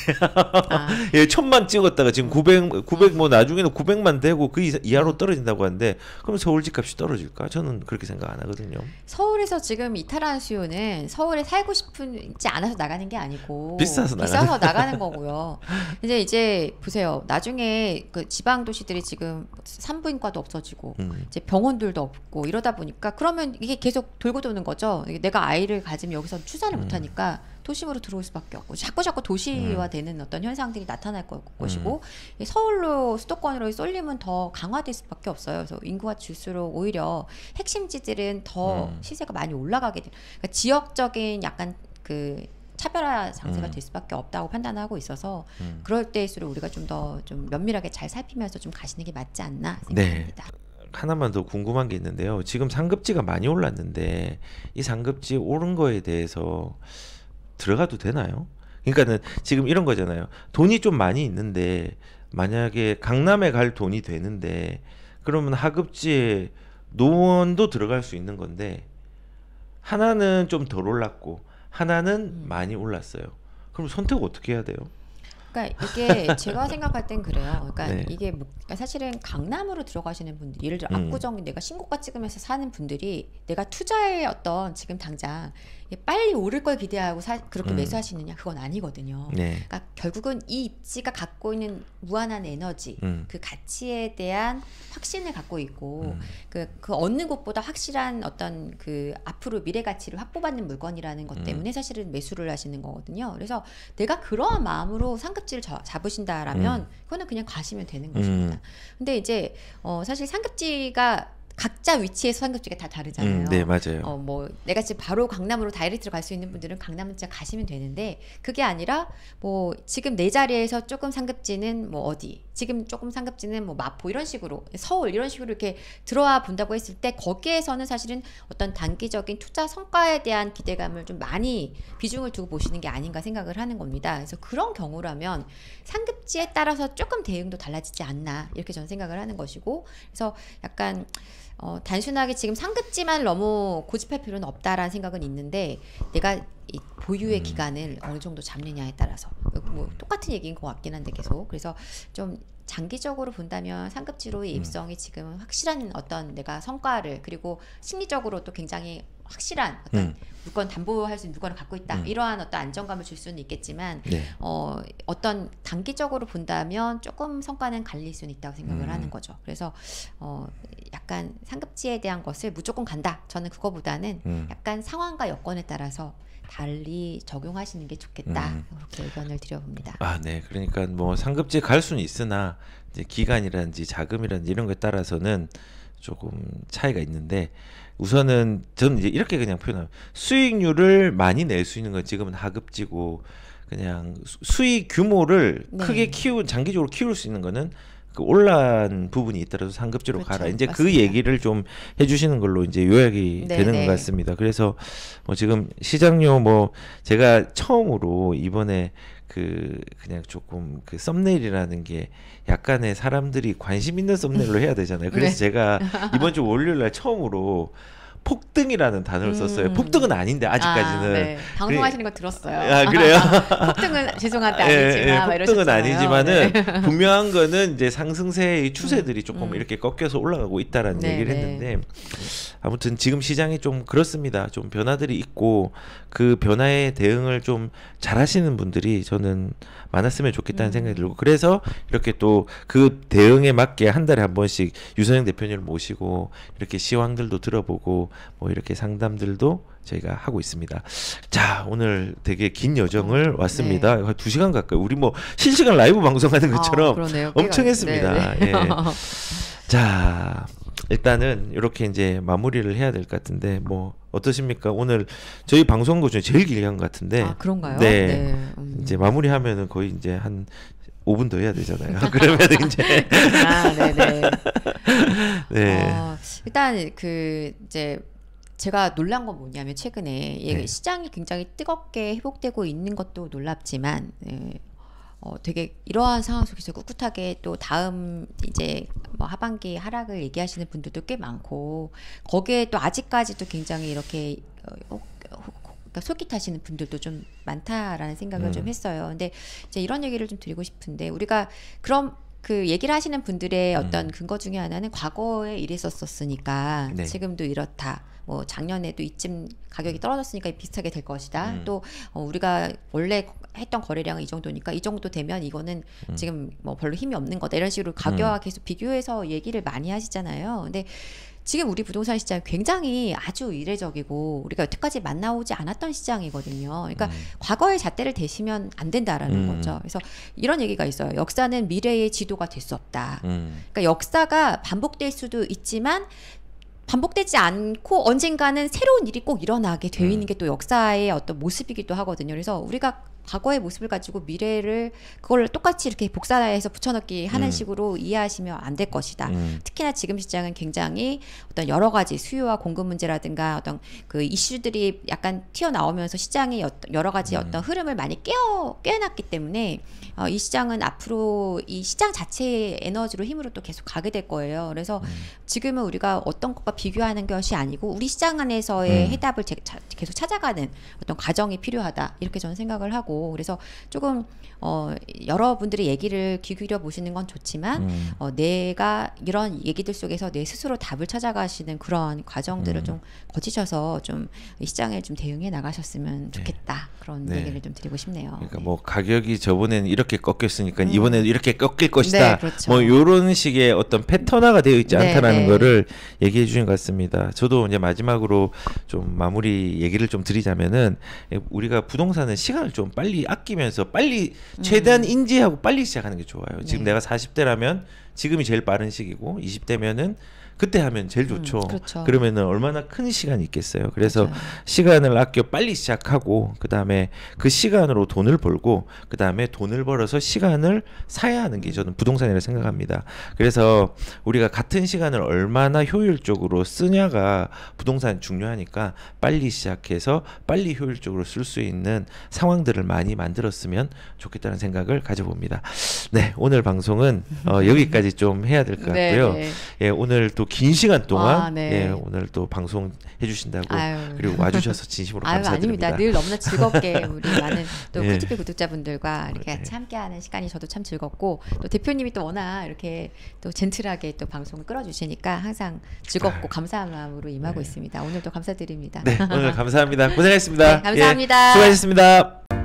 Speaker 2: 예, 1000만 찍었다가 지금 900 뭐 나중에는 900만 되고 그 이하로 떨어진다고 하는데 그럼 서울 집값이 떨어질까? 저는 그렇게 생각 안 하거든요.
Speaker 1: 서울에서 지금 이탈한 수요는 서울에 살고 싶지 않아서 나가는 게 아니고
Speaker 2: 비싸서
Speaker 1: 나가는 거고요. 이제 보세요. 나중에 그 지방 도시들이 지금 산부인과도 없어지고 이제 병원들도 없고 이러다 보니까 그러면 이게 계속 돌고 도는 거죠. 내가 아이를 가지면 여기서 출산을 못 하니까 도심으로 들어올 수밖에 없고 자꾸 도시화되는 어떤 현상들이 나타날 것이고 서울로 수도권으로 쏠림은 더 강화될 수밖에 없어요. 그래서 인구가 줄수록 오히려 핵심지들은 더 시세가 많이 올라가게 돼요. 그러니까 지역적인 약간 그 차별화 장세가 될 수밖에 없다고 판단하고 있어서 그럴 때일수록 우리가 좀 더 좀 면밀하게 잘 살피면서 좀 가시는 게 맞지 않나 생각합니다.
Speaker 2: 네. 하나만 더 궁금한 게 있는데요. 지금 상급지가 많이 올랐는데 이 상급지 오른 거에 대해서 들어가도 되나요? 그러니까는 지금 이런 거잖아요. 돈이 좀 많이 있는데 만약에 강남에 갈 돈이 되는데 그러면 하급지에 노원도 들어갈 수 있는 건데 하나는 좀 덜 올랐고 하나는 많이 올랐어요. 그럼 선택 어떻게 해야 돼요?
Speaker 1: 그러니까 이게 제가 생각할 땐 그래요. 그러니까
Speaker 2: 네.
Speaker 1: 이게 그러니까 사실은 강남으로 들어가시는 분들, 예를 들어 압구정 내가 신고가 찍으면서 사는 분들이 내가 투자의 어떤 지금 당장 빨리 오를 걸 기대하고 그렇게 매수하시느냐 그건 아니거든요.
Speaker 2: 네.
Speaker 1: 그러니까 결국은 이 입지가 갖고 있는 무한한 에너지, 그 가치에 대한 확신을 갖고 있고 그 얻는 것보다 확실한 어떤 그 앞으로 미래 가치를 확보받는 물건이라는 것 때문에 사실은 매수를 하시는 거거든요. 그래서 내가 그러한 마음으로 상급지를 잡으신다라면 그거는 그냥 가시면 되는 것입니다. 근데 이제 사실 상급지가 각자 위치에서 상급지가 다 다르잖아요.
Speaker 2: 네, 맞아요.
Speaker 1: 뭐 내가 지금 바로 강남으로 다이렉트로 갈 수 있는 분들은 강남은 진짜 가시면 되는데 그게 아니라 뭐 지금 내 자리에서 조금 상급지는 뭐 어디, 지금 조금 상급지는 뭐 마포 이런 식으로 서울 이런 식으로 이렇게 들어와 본다고 했을 때 거기에서는 사실은 어떤 단기적인 투자 성과에 대한 기대감을 좀 많이 비중을 두고 보시는 게 아닌가 생각을 하는 겁니다. 그래서 그런 경우라면 상급지에 따라서 조금 대응도 달라지지 않나 이렇게 저는 생각을 하는 것이고 그래서 약간 단순하게 지금 상급지만 너무 고집할 필요는 없다라는 생각은 있는데 내가 이 보유의 기간을 어느 정도 잡느냐에 따라서 뭐 똑같은 얘기인 것 같긴 한데 계속 그래서 좀 장기적으로 본다면 상급지로의 입성이 지금 확실한 어떤 내가 성과를 그리고 심리적으로도 굉장히 확실한 어떤 물건 담보할 수 있는 물건을 갖고 있다 이러한 어떤 안정감을 줄 수는 있겠지만
Speaker 2: 네.
Speaker 1: 어떤 단기적으로 본다면 조금 성과는 갈릴 수는 있다고 생각을 하는 거죠. 그래서 약간 상급지에 대한 것을 무조건 간다. 저는 그거보다는 약간 상황과 여건에 따라서 달리 적용하시는 게 좋겠다. 그렇게 의견을 드려봅니다.
Speaker 2: 아, 네. 그러니까 뭐 상급지에 갈 수는 있으나 이제 기간이라든지 자금이라든지 이런 거에 따라서는 조금 차이가 있는데 우선은 저는 이제 이렇게 그냥 표현해요. 수익률을 많이 낼 수 있는 건 지금은 하급지고 그냥 수익 규모를
Speaker 1: 네.
Speaker 2: 크게 장기적으로 키울 수 있는 거는 그 올라간 부분이 있더라도 상급지로
Speaker 1: 그렇죠.
Speaker 2: 가라. 이제
Speaker 1: 맞습니다.
Speaker 2: 그 얘기를 좀 해주시는 걸로 이제 요약이
Speaker 1: 네,
Speaker 2: 되는
Speaker 1: 네.
Speaker 2: 것 같습니다. 그래서 뭐 지금 시장료 뭐 제가 처음으로 이번에 그냥 조금 그 썸네일이라는 게 약간의 사람들이 관심 있는 썸네일로 해야 되잖아요. 그래서
Speaker 1: 네.
Speaker 2: 제가 이번 주 월요일 날 처음으로 폭등이라는 단어를 썼어요. 폭등은 아닌데 아직까지는.
Speaker 1: 네. 방송하시는 거 들었어요.
Speaker 2: 아 그래요?
Speaker 1: 폭등은 죄송한데 아니지만 막
Speaker 2: 폭등은
Speaker 1: 이러셨잖아요.
Speaker 2: 아니지만은
Speaker 1: 네.
Speaker 2: 분명한 거는 이제 상승세의 추세들이 조금
Speaker 1: 음.
Speaker 2: 이렇게 꺾여서 올라가고 있다라는
Speaker 1: 네,
Speaker 2: 얘기를
Speaker 1: 네.
Speaker 2: 했는데 아무튼 지금 시장이 좀 그렇습니다. 좀 변화들이 있고 그 변화에 대응을 좀 잘하시는 분들이 저는 많았으면 좋겠다는 생각이 들고 그래서 이렇게 또 그 대응에 맞게 한 달에 한 번씩 유선영 대표님을 모시고 이렇게 시황들도 들어보고 뭐 이렇게 상담들도 저희가 하고 있습니다. 자 오늘 되게 긴 여정을 왔습니다.
Speaker 1: 네.
Speaker 2: 2시간 가까이 우리 뭐 실시간 라이브 방송하는 것처럼
Speaker 1: 그러네요.
Speaker 2: 엄청
Speaker 1: 꽤
Speaker 2: 했습니다.
Speaker 1: 네.
Speaker 2: 예. 자 일단은 이렇게 이제 마무리를 해야 될 것 같은데 뭐 어떠십니까? 오늘 저희 방송국 중에 제일 길게 한 것 같은데
Speaker 1: 아 그런가요?
Speaker 2: 네. 이제 마무리하면은 거의 이제 한 5분 더 해야 되잖아요. 그러면 이제
Speaker 1: 아 네네.
Speaker 2: 네.
Speaker 1: 일단 그 이제 제가 놀란 건 뭐냐면 최근에
Speaker 2: 네.
Speaker 1: 시장이 굉장히 뜨겁게 회복되고 있는 것도 놀랍지만 되게 이러한 상황 속에서 꿋꿋하게 또 다음 이제 뭐 하반기 하락을 얘기하시는 분들도 꽤 많고 거기에 또 아직까지도 굉장히 이렇게 그러니까 솔깃하시는 분들도 좀 많다라는 생각을 좀 했어요. 근데 이제 이런 얘기를 좀 드리고 싶은데 우리가 그럼 그 얘기를 하시는 분들의 어떤 근거 중에 하나는 과거에 이랬었으니까
Speaker 2: 네.
Speaker 1: 지금도 이렇다. 뭐 작년에도 이쯤 가격이 떨어졌으니까 비슷하게 될 것이다. 또 우리가 원래 했던 거래량은 이 정도니까 이 정도 되면 이거는 지금 뭐 별로 힘이 없는 거다. 이런 식으로 가격과 계속 비교해서 얘기를 많이 하시잖아요. 근데 지금 우리 부동산 시장이 굉장히 아주 이례적이고 우리가 여태까지 만나오지 않았던 시장이거든요. 그러니까 과거의 잣대를 대시면 안 된다라는 거죠. 그래서 이런 얘기가 있어요. 역사는 미래의 지도가 될 수 없다. 그러니까 역사가 반복될 수도 있지만 반복되지 않고 언젠가는 새로운 일이 꼭 일어나게 되어 있는 게 또 역사의 어떤 모습이기도 하거든요. 그래서 우리가 과거의 모습을 가지고 미래를 그걸 똑같이 이렇게 복사해서 붙여넣기 하는 식으로 이해하시면 안 될 것이다. 특히나 지금 시장은 굉장히 어떤 여러 가지 수요와 공급 문제라든가 어떤 그 이슈들이 약간 튀어나오면서 시장의 여러 가지 어떤 흐름을 많이 깨어났기 때문에 이 시장은 앞으로 이 시장 자체의 에너지로 힘으로 또 계속 가게 될 거예요. 그래서 지금은 우리가 어떤 것과 비교하는 것이 아니고 우리 시장 안에서의 해답을 계속 찾아가는 어떤 과정이 필요하다. 이렇게 저는 생각을 하고 그래서 조금 여러분들의 얘기를 귀 기울여 보시는 건 좋지만 내가 이런 얘기들 속에서 내 스스로 답을 찾아가시는 그런 과정들을 좀 거치셔서 좀 이 시장에 좀 대응해 나가셨으면 좋겠다. 그런
Speaker 2: 네.
Speaker 1: 얘기를 좀 드리고 싶네요.
Speaker 2: 그러니까 뭐 가격이 저번에는 이렇게 꺾였으니까 이번에도 이렇게 꺾일 것이다.
Speaker 1: 네, 그렇죠.
Speaker 2: 뭐 이런 식의 어떤 패턴화가 되어 있지
Speaker 1: 네,
Speaker 2: 않다라는
Speaker 1: 네.
Speaker 2: 거를 얘기해 주신 것 같습니다. 저도 이제 마지막으로 좀 마무리 얘기를 좀 드리자면은 우리가 부동산은 시간을 좀 빨리 아끼면서 빨리 최대한 인지하고 빨리 시작하는 게 좋아요. 지금
Speaker 1: 네.
Speaker 2: 내가 40대라면 지금이 제일 빠른 시기고 20대면은 그때 하면 제일 좋죠.
Speaker 1: 그렇죠.
Speaker 2: 그러면은 얼마나 큰 시간이 있겠어요. 그래서
Speaker 1: 맞아요.
Speaker 2: 시간을 아껴 빨리 시작하고 그다음에 그 시간으로 돈을 벌고 그다음에 돈을 벌어서 시간을 사야 하는 게 저는 부동산이라고 생각합니다. 그래서 우리가 같은 시간을 얼마나 효율적으로 쓰냐가 부동산 중요하니까 빨리 시작해서 빨리 효율적으로 쓸 수 있는 상황들을 많이 만들었으면 좋겠다는 생각을 가져봅니다. 네, 오늘 방송은 여기까지 좀 해야 될 것 같고요.
Speaker 1: 네, 네.
Speaker 2: 예, 오늘 또 긴 시간 동안
Speaker 1: 아, 네.
Speaker 2: 예, 오늘 또 방송 해주신다고
Speaker 1: 아유.
Speaker 2: 그리고 와주셔서 진심으로
Speaker 1: 아유,
Speaker 2: 감사드립니다.
Speaker 1: 아닙니다. 늘 너무나 즐겁게 우리 많은 또
Speaker 2: 예.
Speaker 1: 꿀TV 구독자분들과 이렇게
Speaker 2: 네.
Speaker 1: 같이 함께하는 시간이 저도 참 즐겁고 또 대표님이 또 워낙 이렇게 또 젠틀하게 또 방송을 끌어주시니까 항상 즐겁고 감사한 마음으로 임하고 있습니다. 오늘도 감사드립니다.
Speaker 2: 네, 오늘 감사합니다. 고생했습니다.
Speaker 1: 네, 감사합니다.
Speaker 2: 예, 수고하셨습니다.